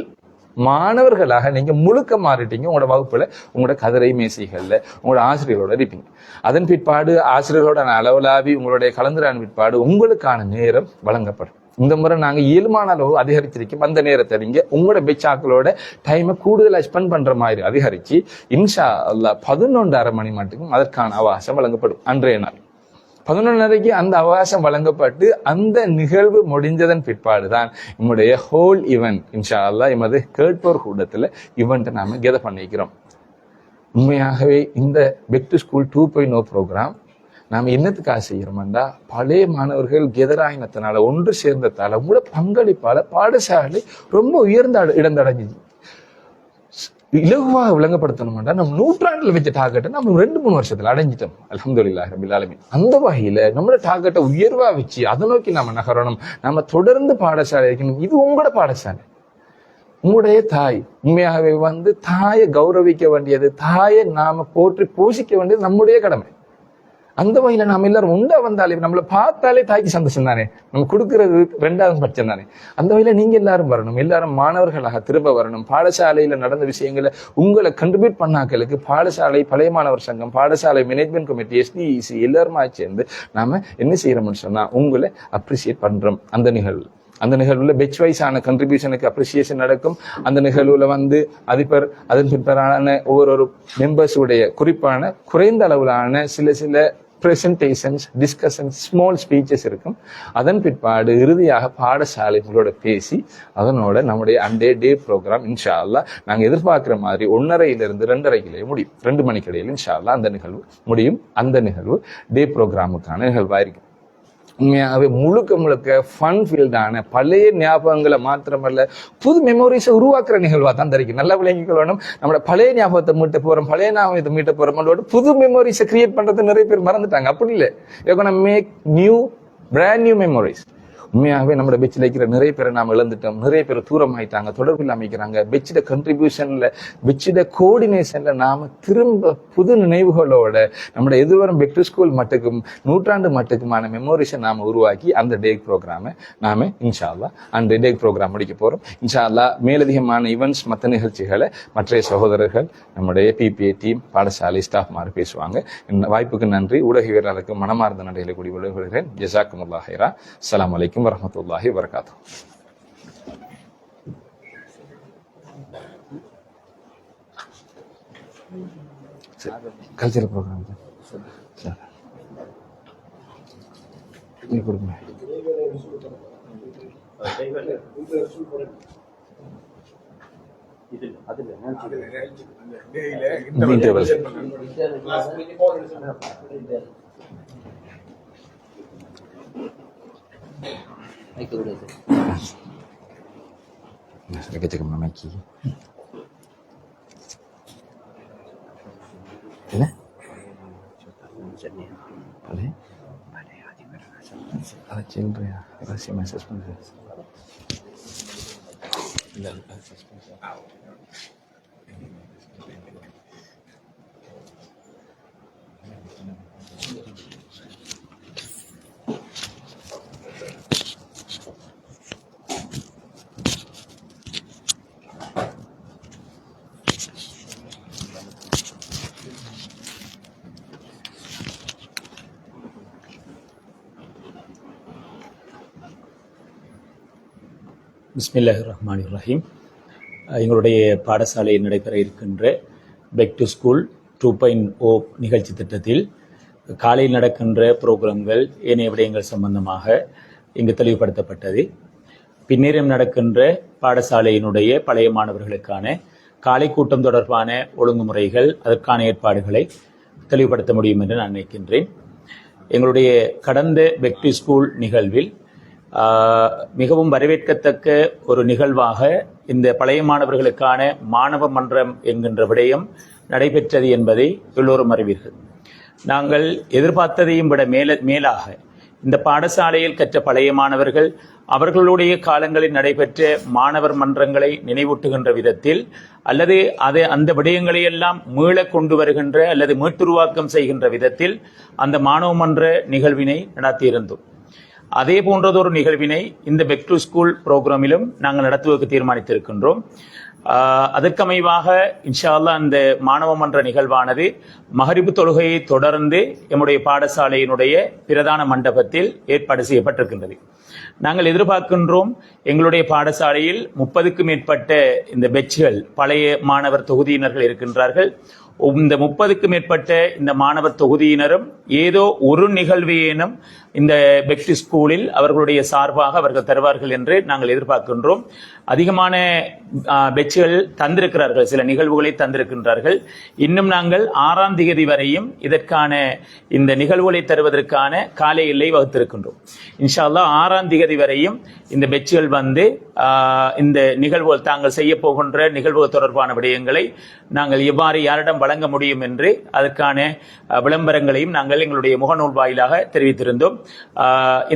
மாணவர்களாக நீங்க முழுக்க மாறிட்டீங்க. உங்களோட வகுப்புல உங்களோட கதிரை மேசைகள்ல உங்களோட ஆசிரியர்களோட இருப்பீங்க. அதன் பிற்பாடு ஆசிரியர்களோட அளவலாவி உங்களுடைய கலந்துரான் பிற்பாடு உங்களுக்கான நேரம் வழங்கப்படும். இந்த முறை நாங்க இயல்பான அளவு அதிகரிச்சிருக்கோம். அந்த நேரத்தை நீங்க உங்களோட பெச்சாக்களோட டைமை கூடுதலா ஸ்பெண்ட் பண்ற மாதிரி அதிகரிச்சு இன்ஷா அல்லாஹ் 11:30 மணி மட்டுக்கும் அதற்கான அவகாசம் வழங்கப்படும். அன்றைய நாள் 11:30க்கு அந்த அவகாசம் வழங்கப்பட்டு அந்த நிகழ்வு முடிஞ்சதன் பிற்பாடுதான் நம்முடைய ஹோல் ஈவென்ட் இன்ஷா அல்லாஹ் எமது கேட்போர் கூடத்துல ஈவெண்ட்டை நாம கெதர் பண்ணிக்கிறோம். உண்மையாகவே இந்த பெக் டு ஸ்கூல் 2.0 ப்ரோக்ராம் நாம என்னத்துக்காக செய்யறோம்டா, பழைய மாணவர்கள் கெதராயினத்தினால ஒன்று சேர்ந்ததால உங்களோட பங்களிப்பால பாடசாலை ரொம்ப உயர்ந்த இடந்தடைஞ்சிச்சு. இலகுவாக விளங்கப்படுத்தணும்டா நம்ம நூற்றாண்டுல வச்ச டார்கெட்டை நம்ம 2-3 வருஷத்துல அடைஞ்சிட்டோம். அல்ஹம்துலில்லாஹ் ரபில் ஆலமீன். அந்த வகையில நம்மளோட டார்கெட்டை உயர்வா வச்சு அதை நோக்கி நம்ம நகரணும். நம்ம தொடர்ந்து பாடசாலை வைக்கணும். இது உங்களோட பாடசாலை, உங்களுடைய தாய். உண்மையாகவே வந்து தாயை கௌரவிக்க வேண்டியது, தாயை நாம போற்றி போஷிக்க வேண்டியது நம்முடைய கடமை. அந்த வகையில நாம எல்லாரும் உண்டா வந்தாலே நம்மளை பார்த்தாலே தாய்க்கு சந்தோஷம் தானே, நம்ம கொடுக்கறது 2வது பட்சம் தானே. அந்த வகையில நீங்க எல்லாரும் வரணும், எல்லாரும் மாணவர்களாக திரும்ப வரணும். பாடசாலையில நடந்த விஷயங்களை உங்களை கண்ட்ரிபியூட் பண்ணாக்களுக்கு பாடசாலை பழைய மாணவர் சங்கம், பாடசாலை மேனேஜ்மெண்ட் கமிட்டி, SDEC எல்லாருமா சேர்ந்து நாம என்ன செய்யறோம்னு சொன்னா உங்களை அப்ரிசியேட் பண்றோம். அந்த நிகழ்வுல பெட்ச் வைஸான கண்ட்ரிபியூஷனுக்கு அப்ரிசியேஷன் நடக்கும். அந்த நிகழ்வுல வந்து அதிபர், அதன் பிற்பாடான ஒவ்வொரு மெம்பர்ஸ் உடைய குறிப்பான குறைந்த அளவிலான சில பிரசன்டேஷன்ஸ், டிஸ்கஷன்ஸ், ஸ்மால் ஸ்பீச்சஸ் இருக்கும். அதன் பிற்பாடு இறுதியாக பாடசாலை உங்களோட பேசி அதனோட நம்முடைய அண்டே டே ப்ரோக்ராம் இன்ஷா அல்லாஹ் நாங்கள் எதிர்பார்க்குற மாதிரி 1:30 to 2:30 முடியும். 2 மணிக்கு இடையில் இன்ஷா அல்லாஹ் அந்த நிகழ்வு முடியும். அந்த நிகழ்வு டே ப்ரோக்ராமுக்கான நிகழ்வாக இருக்கும். உண்மையாகவே முழுக்க ஃபன் ஃபீல்டான பழைய ஞாபகங்களை மாத்திரமல்ல புது மெமோரிஸை உருவாக்குற நிகழ்வா தான் தெரியும். நல்லா விளங்கிக்கொள்ளணும். நம்மளோட பழைய ஞாபகத்தை மீட்ட போறோம், பழைய ஞாபகத்தை மீட்ட போறோம். புது மெமோரிஸை கிரியேட் பண்றது நிறைய பேர் மறந்துட்டாங்க. அப்படி இல்லை, make new brand new memories. உண்மையாகவே நம்மளோட பெட்சில் இருக்கிற நிறைய பேரை நாம் இழந்துட்டோம். நிறைய பேர் தூரம் ஆயிட்டாங்க, தொடர்பில் அமைக்கிறாங்க. பெட்சிட கண்ட்ரிபியூஷன்ல, பெட்சிட கோஆர்டினேஷன்ல நாம திரும்ப புது நினைவுகளோட நம்மளோட எதிர்வரும் பெக் டு ஸ்கூல் மட்டுக்கும் நூற்றாண்டு மட்டுக்குமான மெமோரிஸை நாம உருவாக்கி அந்த டே ப்ரோக்ராமை நாம இன்ஷா அல்லாஹ் அந்த டே ப்ரோக்ராம் முடிக்க போறோம். இன்ஷா அல்லாஹ் மேலதிகமான ஈவெண்ட்ஸ், மற்ற நிகழ்ச்சிகளை மற்ற சகோதரர்கள், நம்முடைய PPA டீம், பாடசாலை ஸ்டாஃப் மாதிரி பேசுவாங்க. இந்த வாய்ப்புக்கு நன்றி. ஊடகவியலாளருக்கு மனமார்ந்த நன்றிகளை கூடி விளைவுகிறேன். ஜஸாக்குமுல்லாஹ் ஹைரா. அஸ்ஸலாமு அலைக்கும். அலைக்கும் வரஹ்மத்துல்லாஹி வபரகாத்துஹு. கல்ச்சரல் ப்ரோக்ராம் சார் கொடுங்க. பிஸ்மில்லாஹிர் ரஹ்மானிர் ரஹீம். எங்களுடைய பாடசாலையில் நடைபெற இருக்கின்ற பெக் டு ஸ்கூல் 2.0 நிகழ்ச்சி திட்டத்தில் காலையில் நடக்கின்ற புரோகிராம்கள் ஏனைய விடயங்கள் சம்பந்தமாக இங்கு தெளிவுபடுத்தப்பட்டது. பின்னேறம் நடக்கின்ற பாடசாலையினுடைய பழைய மாணவர்களுக்கான காலை கூட்டம் தொடர்பான ஒழுங்குமுறைகள், அதற்கான ஏற்பாடுகளை தெளிவுபடுத்த முடியும் என்று நான் நினைக்கின்றேன். எங்களுடைய கடந்த பெக் டு ஸ்கூல் நிகழ்வில் மிகவும் வரவேற்கத்தக்க ஒரு நிகழ்வாக இந்த பழைய மாணவர்களுக்கான மாணவ மன்றம் என்கின்ற விடயம் நடைபெற்றது என்பதை எல்லோரும் அறிவீர்கள். நாங்கள் எதிர்பார்த்ததையும் விட மேலாக இந்த பாடசாலையில் கற்ற பழைய மாணவர்கள் அவர்களுடைய காலங்களில் நடைபெற்ற மாணவர் மன்றங்களை நினைவூட்டுகின்ற விதத்தில் அல்லது அந்த விடயங்களை எல்லாம் மீள கொண்டு வருகின்ற அல்லது மீட்டுருவாக்கம் செய்கின்ற விதத்தில் அந்த மாணவ மன்ற நிகழ்வினை நடத்தியிருந்தோம். அதே போன்றதொரு நிகழ்வினை இந்த பெக் டு ஸ்கூல் புரோகிராமிலும் நாங்கள் நடத்துவதற்கு தீர்மானித்திருக்கின்றோம். அதற்கமைவாக இன்ஷா அல்லாஹ் அந்த மாணவ மன்ற நிகழ்வானது மகரிபு தொழுகையை தொடர்ந்து எம்முடைய பாடசாலையினுடைய பிரதான மண்டபத்தில் ஏற்பாடு செய்யப்பட்டிருக்கின்றது. நாங்கள் எதிர்பார்க்கின்றோம் எங்களுடைய பாடசாலையில் 30க்கும் மேற்பட்ட இந்த பெட்ச்கள் பழைய மாணவர் தொகுதியினர்கள் இருக்கின்றார்கள். இந்த 30க்கும் மேற்பட்ட இந்த மாணவர் தொகுதியினரும் ஏதோ ஒரு நிகழ்வையேனும் இந்த பெக் டு ஸ்கூலில் அவர்களுடைய சார்பாக அவர்கள் தருவார்கள் என்று நாங்கள் எதிர்பார்க்கின்றோம். அதிகமான பெட்ச்கள் தந்திருக்கிறார்கள், சில நிகழ்வுகளை தந்திருக்கின்றார்கள். இன்னும் நாங்கள் 6ஆம் தேதி வரையும் இதற்கான இந்த நிகழ்வுகளை தருவதற்கான கால எல்லை வகுத்திருக்கின்றோம். இன்ஷா அல்லாஹ் 6ஆம் தேதி வரையும் இந்த பெட்ச்கள் வந்து இந்த நிகழ்வுகள் தாங்கள் செய்ய போகின்ற நிகழ்வுகள் தொடர்பான விடயங்களை நாங்கள் எவ்வாறு யாரிடம் வழங்க முடியும் என்று அதற்கான விளம்பரங்களையும் நாங்கள் எங்களுடைய முகநூல் வாயிலாக தெரிவித்திருந்தோம்.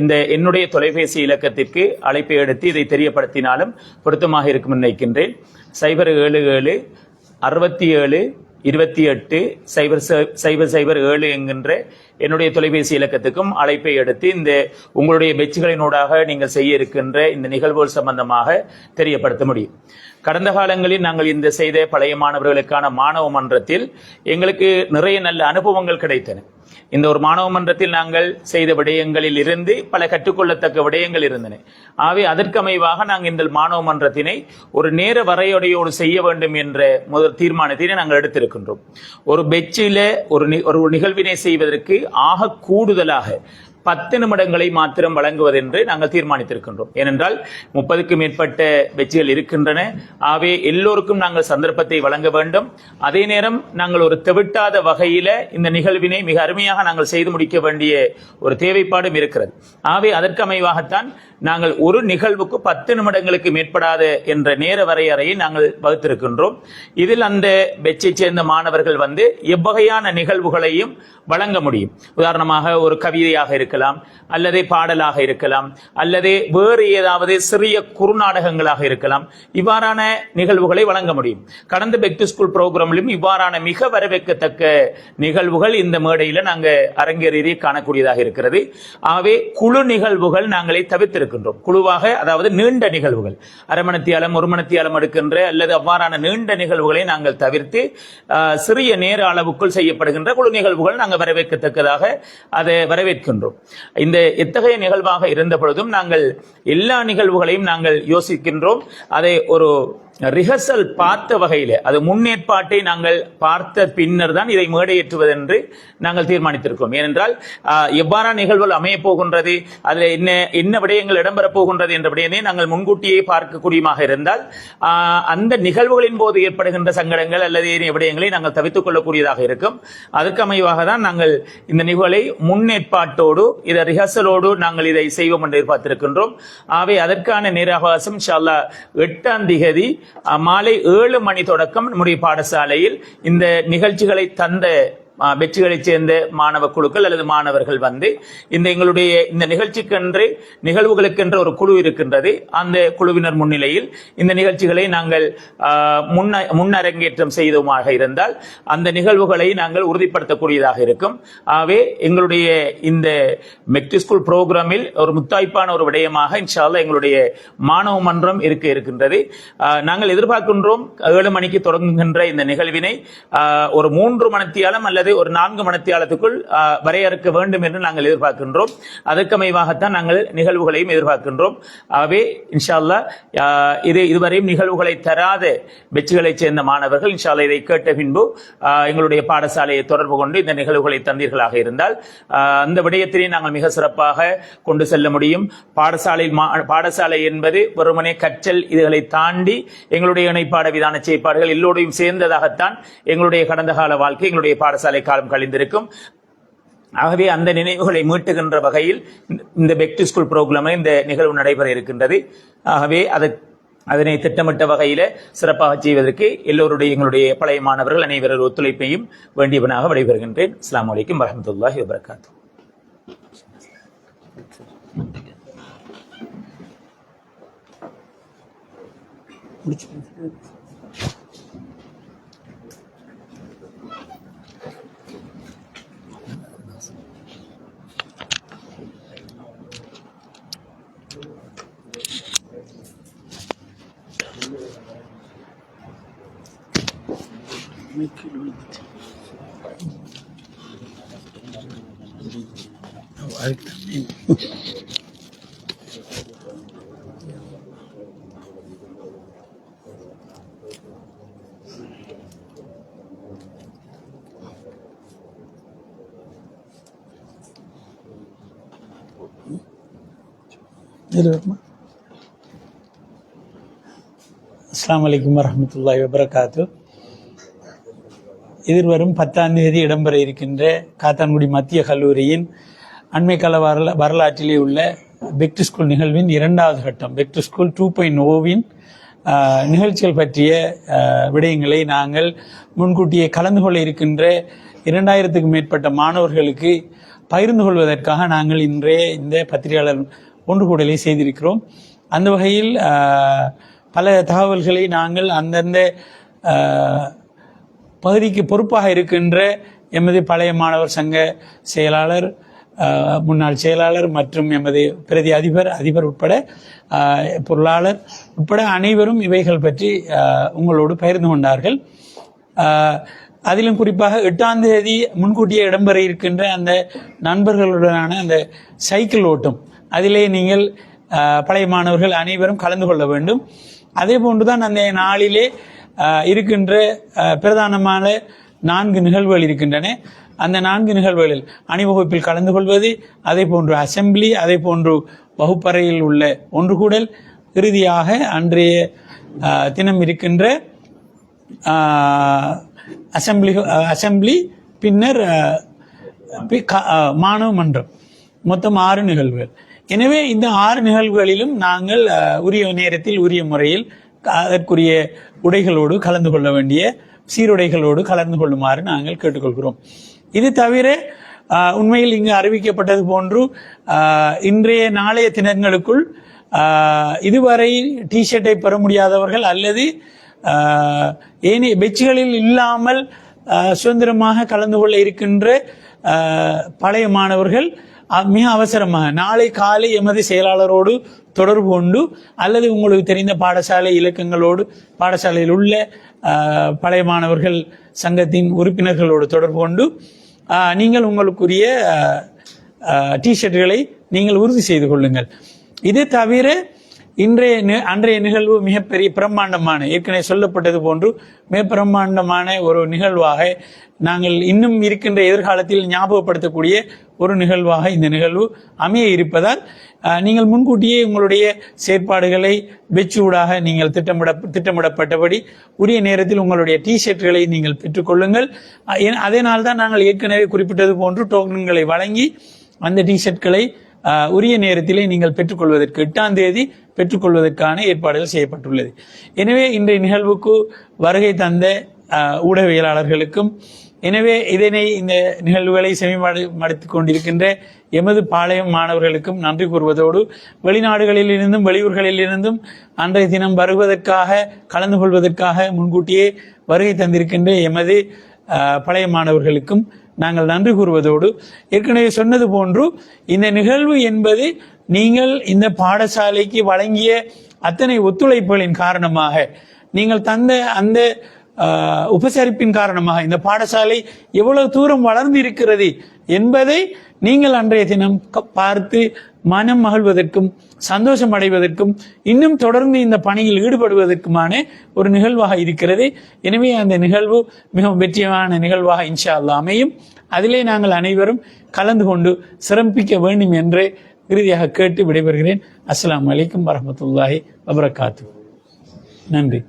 இந்த என்னுடைய தொலைபேசி இலக்கத்திற்கு அழைப்பை எடுத்து இதை தெரியப்படுத்தினாலும் பொருத்தமாக இருக்கும் நினைக்கின்றேன். 077 67 28 007 என்கின்ற என்னுடைய தொலைபேசி இலக்கத்துக்கும் அழைப்பை எடுத்து இந்த உங்களுடைய பெட்ச்களினூடாக நீங்கள் செய்ய இருக்கின்ற இந்த நிகழ்வுகள் சம்பந்தமாக தெரியப்படுத்த முடியும். கடந்த காலங்களில் நாங்கள் இந்த செய்த பழைய மாணவர்களுக்கான மாணவ மன்றத்தில் எங்களுக்கு நிறைய நல்ல அனுபவங்கள் கிடைத்தன. இந்த ஒரு மாணவ மன்றத்தில் நாங்கள் செய்த விடயங்களில் இருந்து பல கற்றுக்கொள்ளத்தக்க விடயங்கள் இருந்தன. ஆகவே அதற்கமைவாக நாங்கள் இந்த மாணவ மன்றத்தினை ஒரு நேர வரையறையோடு செய்ய வேண்டும் என்ற முதல் தீர்மானத்தினை நாங்கள் எடுத்திருக்கின்றோம். ஒரு பெட்சில ஒரு நிகழ்வினை செய்வதற்கு ஆக கூடுதலாக 10 நிமிடங்களை மாத்திரம் வழங்குவதென்று நாங்கள் தீர்மானித்திருக்கின்றோம். ஏனென்றால் 30க்கும் மேற்பட்ட பெட்ச்கள் இருக்கின்றன. ஆகவே எல்லோருக்கும் நாங்கள் சந்தர்ப்பத்தை வழங்க வேண்டும். அதே நேரம் நாங்கள் ஒரு தெவிட்டாத வகையில இந்த நிகழ்வினை மிக அருமையாக நாங்கள் செய்து முடிக்க வேண்டிய ஒரு தேவைப்பாடும் இருக்கிறது. ஆகவே அதற்கமைவாகத்தான் நாங்கள் ஒரு நிகழ்வுக்கு 10 நிமிடங்களுக்கு மேற்படாத என்ற நேர வரையறையை நாங்கள் வகுத்திருக்கின்றோம். இதில் அந்த பெட்சை சேர்ந்த மாணவர்கள் வந்து எவ்வகையான நிகழ்வுகளையும் வழங்க முடியும். உதாரணமாக ஒரு கவிதையாக இருக்கலாம், அல்லது பாடலாக இருக்கலாம், அல்லது வேறு ஏதாவது சிறிய குறுநாடகங்களாக இருக்கலாம். இவ்வாறான நிகழ்வுகளை வழங்க முடியும். கடந்த பெக் டு ஸ்கூல் புரோகிராமிலும் இவ்வாறான மிக வரவேற்கத்தக்க நிகழ்வுகள் இந்த மேடையில் நாங்கள் அரங்கேறி காணக்கூடியதாக இருக்கிறது. ஆகவே குழு நிகழ்வுகள் நாங்களே தவிர்த்திருக்கின்றோம். குழுவாக, அதாவது நீண்ட நிகழ்வுகள், அரை மணித்தியாலம் 1 மணித்தியாலம் எடுக்கின்ற அல்லது அவ்வாறான நீண்ட நிகழ்வுகளை நாங்கள் தவிர்த்து சிறிய நேர அளவுக்குள் செய்யப்படுகின்ற குழு நிகழ்வுகள் நாங்கள் வரவேற்கத்தக்கதாக அதை வரவேற்கின்றோம். இந்த எத்தகைய நிகழ்வாக இருந்த பொழுதும் நாங்கள் எல்லா நிகழ்வுகளையும் நாங்கள் யோசிக்கின்றோம். அதை ஒரு ரிஹர்சல் பார்த்த வகையில், அது முன்னேற்பாட்டை நாங்கள் பார்த்த பின்னர் தான் இதை மேடையேற்றுவது என்று நாங்கள் தீர்மானித்திருக்கிறோம். ஏனென்றால் எவ்வாறான நிகழ்வுகள் அமையப் போகின்றது, அதில் என்ன விடயங்கள் இடம்பெறப் போகின்றது என்ற விடயத்தை நாங்கள் முன்கூட்டியே பார்க்கக்கூடியமாக இருந்தால் அந்த நிகழ்வுகளின் போது ஏற்படுகின்ற சங்கடங்கள் அல்லது ஏனைய விடயங்களை நாங்கள் தவிர்த்துக் கொள்ளக்கூடியதாக இருக்கும். அதற்கு அமைவாக தான் நாங்கள் இந்த நிகழ்வை முன்னேற்பாட்டோடு இதை ரிஹர்சலோடு நாங்கள் இதை செய்வோம் என்று எதிர்பார்த்திருக்கின்றோம். ஆகவே அதற்கான நேர அவகாசம் இன்ஷா அல்லாஹ் 8ஆம் தேதி மாலை 7 மணி தொடக்கம் நம்முடைய பாடசாலையில் இந்த நிகழ்ச்சிகளை தந்த வெற்றிகளைச் சேர்ந்த மாணவ குழுக்கள் அல்லது மாணவர்கள் வந்து எங்களுடைய இந்த நிகழ்ச்சிக்கென்று நிகழ்வுகளுக்கென்ற ஒரு குழு இருக்கின்றது. அந்த குழுவினர் முன்னிலையில் இந்த நிகழ்ச்சிகளை நாங்கள் முன்னரங்கேற்றம் செய்தோமாக இருந்தால் அந்த நிகழ்வுகளை நாங்கள் உறுதிப்படுத்தக்கூடியதாக இருக்கும். ஆகவே எங்களுடைய இந்த மெக் டு ஸ்கூல் புரோகிராமில் ஒரு முத்தாய்ப்பான ஒரு விடயமாக இன்ஷா அல்லாஹ் எங்களுடைய மாணவ மன்றம் இருக்கின்றது. நாங்கள் எதிர்பார்க்கின்றோம் 7 மணிக்கு தொடங்குகின்ற இந்த நிகழ்வினை ஒரு 3 மணித்தியாலம் அல்லது ஒரு 4 மணித்தியாலத்துக்குள் வரையறுக்க வேண்டும் என்று நாங்கள் எதிர்பார்க்கின்றோம். அதற்கமைவாகத்தான் நாங்கள் நிகழ்வுகளையும் எதிர்பார்க்கின்றோம். ஆகவே இன்ஷா அல்லாஹ் இதுவரையும் நிகழ்வுகளை தராத பெச்சுகளைச் சேர்ந்த மாணவர்கள் இன்ஷா அல்லாஹ் இதை கேட்ட பின்பு எங்களுடைய பாடசாலையை தொடர்பு கொண்டு இந்த நிகழ்வுகளை தந்தீர்களாக இருந்தால் அந்த விடயத்தினை நாங்கள் மிக சிறப்பாக கொண்டு செல்ல முடியும். பாடசாலை என்பது வெறுமனே கற்றல், இதுகளை தாண்டி எங்களுடைய இணைப்பாட விதான செயற்பாடுகள் எல்லோரையும் சேர்ந்ததாகத்தான் எங்களுடைய கடந்த கால வாழ்க்கை, எங்களுடைய பாடசாலை காலம் கழிந்திருக்கும். ஆகவே அந்த நினைவுகளை மீட்டுகின்ற வகையில் இந்த பெக் டு ஸ்கூல் புரோகிராமில் இந்த நிகழ்வு நடைபெற இருக்கின்றது. ஆகவே அதனை திட்டமிட்ட வகையில சிறப்பாக செய்வதற்கு எல்லோருடைய எங்களுடைய பழைய மாணவர்கள் அனைவரும் ஒத்துழைப்பையும் வேண்டியவனாக விடைபெறுகின்றேன். அஸ்ஸலாமு அலைக்கும் வரஹ்மத்துல்லாஹி வபரகாத்துஹு. அஸ்ஸலாமு அலைக்கும் வரஹ்மத்துல்லாஹி வபரகாத்துஹு. எதிர்வரும் 10ஆம் தேதி இடம்பெற இருக்கின்ற காத்தான்குடி மத்திய கல்லூரியின் அண்மை கால வரலாற்றிலே உள்ள பெக் டு ஸ்கூல் நிகழ்வின் 2வது கட்டம் பெக் டு ஸ்கூல் 2.0வின் நிகழ்ச்சிகள் பற்றிய விடயங்களை நாங்கள் முன்கூட்டியே கலந்து கொள்ள இருக்கின்ற 2000க்கும் மேற்பட்ட மாணவர்களுக்கு பகிர்ந்து கொள்வதற்காக நாங்கள் இன்றைய இந்த பத்திரிகையாளர் ஒன்று கூடலை செய்திருக்கிறோம். அந்த வகையில் பல தகவல்களை நாங்கள் அந்தந்த பகுதிக்கு பொறுப்பாக இருக்கின்ற எமது பழைய மாணவர் சங்க செயலாளர், முன்னாள் செயலாளர் மற்றும் எமது பிரதி அதிபர் உட்பட பொருளாளர் உட்பட அனைவரும் இவைகள் பற்றி உங்களோடு பகிர்ந்து கொண்டார்கள். அதிலும் குறிப்பாக 8ஆம் தேதி முன்கூட்டியே இடம்பெற இருக்கின்ற அந்த நண்பர்களுடனான அந்த சைக்கிள் ஓட்டம், அதிலே நீங்கள் பழைய மாணவர்கள் அனைவரும் கலந்து கொள்ள வேண்டும். அதே போன்றுதான் அந்த நாளிலே இருக்கின்ற பிரதானமான 4 நிகழ்வுகள் இருக்கின்றன. அந்த 4 நிகழ்வுகளில் அணிவகுப்பில் கலந்து கொள்வது, அதே போன்று அசெம்பிளி, அதே போன்று வகுப்பறையில் உள்ள ஒன்று கூடல், இறுதியாக அன்றைய தினம் இருக்கின்ற அசெம்பிளி, பின்னர் மாணவ மன்றம், மொத்தம் 6 நிகழ்வுகள். எனவே இந்த 6 நிகழ்வுகளிலும் நாங்கள் உரிய நேரத்தில் உரிய முறையில் அதற்குரிய உடைகளோடு கலந்து கொள்ள வேண்டிய சீருடைகளோடு கலந்து கொள்ளுமாறு நாங்கள் கேட்டுக்கொள்கிறோம். இது தவிர உண்மையில் இங்கு அறிவிக்கப்பட்டது போன்று இன்றைய நாளைய தினங்களுக்குள் இதுவரை டிஷர்ட்டை பெற முடியாதவர்கள் அல்லது ஏனைய பெச்சுகளில் இல்லாமல் சுதந்திரமாக கலந்து கொள்ள இருக்கின்ற பழைய மாணவர்கள் மிக அவசரமாக நாளை காலை எமது செயலாளரோடு தொடர்பு கொண்டு அல்லது உங்களுக்கு தெரிந்த பாடசாலை இலக்கங்களோடு பாடசாலையில் உள்ள பழைய மாணவர்கள் சங்கத்தின் உறுப்பினர்களோடு தொடர்பு கொண்டு நீங்கள் உங்களுக்குரிய டிஷர்ட்டுகளை நீங்கள் உறுதி செய்து கொள்ளுங்கள். இது தவிர அன்றைய நிகழ்வு மிகப்பெரிய பிரம்மாண்டமான, ஏற்கனவே சொல்லப்பட்டது போன்று மிக பிரம்மாண்டமான ஒரு நிகழ்வாக நாங்கள் இன்னும் இருக்கின்ற எதிர்காலத்தில் ஞாபகப்படுத்தக்கூடிய ஒரு நிகழ்வாக இந்த நிகழ்வு அமைய இருப்பதால் நீங்கள் முன்கூட்டியே உங்களுடைய செயற்பாடுகளை வெச்சூடாக நீங்கள் திட்டமிடப்பட்டபடி உரிய நேரத்தில் உங்களுடைய டிஷர்ட்களை நீங்கள் பெற்றுக்கொள்ளுங்கள். அதனால் தான் நாங்கள் ஏற்கனவே குறிப்பிட்டது போன்று டோக்கன்களை வழங்கி அந்த டிஷர்ட்களை உரிய நேரத்திலே நீங்கள் பெற்றுக்கொள்வதற்கு 8ஆம் தேதி பெற்றுக்கொள்வதற்கான ஏற்பாடுகள் செய்யப்பட்டுள்ளது. எனவே இன்றைய நிகழ்வுக்கு வருகை தந்த ஊடகவியலாளர்களுக்கும், எனவே இந்த நிகழ்வுகளை செவிமடுத்துக் கொண்டிருக்கின்ற எமது பாளையம் மாணவர்களுக்கும் நன்றி கூறுவதோடு, வெளிநாடுகளில் இருந்தும் வெளியூர்களில் இருந்தும் அன்றைய தினம் வருவதற்காக கலந்து கொள்வதற்காக முன்கூட்டியே வருகை தந்திருக்கின்ற எமது பழைய மாணவர்களுக்கும் நாங்கள் நன்றி கூறுவதோடு, ஏற்கனவே சொன்னது போன்று இந்த நிகழ்வு என்பது நீங்கள் இந்த பாடசாலைக்கு வழங்கிய அத்தனை ஒத்துழைப்புகளின் காரணமாக, நீங்கள் தந்த அந்த உபசரிப்பின் காரணமாக இந்த பாடசாலை எவ்வளவு தூரம் வளர்ந்து இருக்கிறது என்பதை நீங்கள் அன்றைய தினம் பார்த்து மனம் மகிழ்வதற்கும் சந்தோஷம் அடைவதற்கும் இன்னும் தொடர்ந்து இந்த பணியில் ஈடுபடுவதற்குமான ஒரு நிகழ்வாக இருக்கிறது. எனவே அந்த நிகழ்வு மிகவும் வெற்றியான நிகழ்வாக இன்ஷா அல்லாஹ் அமையும். அதிலே நாங்கள் அனைவரும் கலந்து கொண்டு சிறப்பிக்க வேண்டும் என்று இறுதியாக கேட்டு விடைபெறுகிறேன். அஸ்ஸலாமு அலைக்கும் வரஹ்மத்துல்லாஹி வபரகாத்து. நன்றி.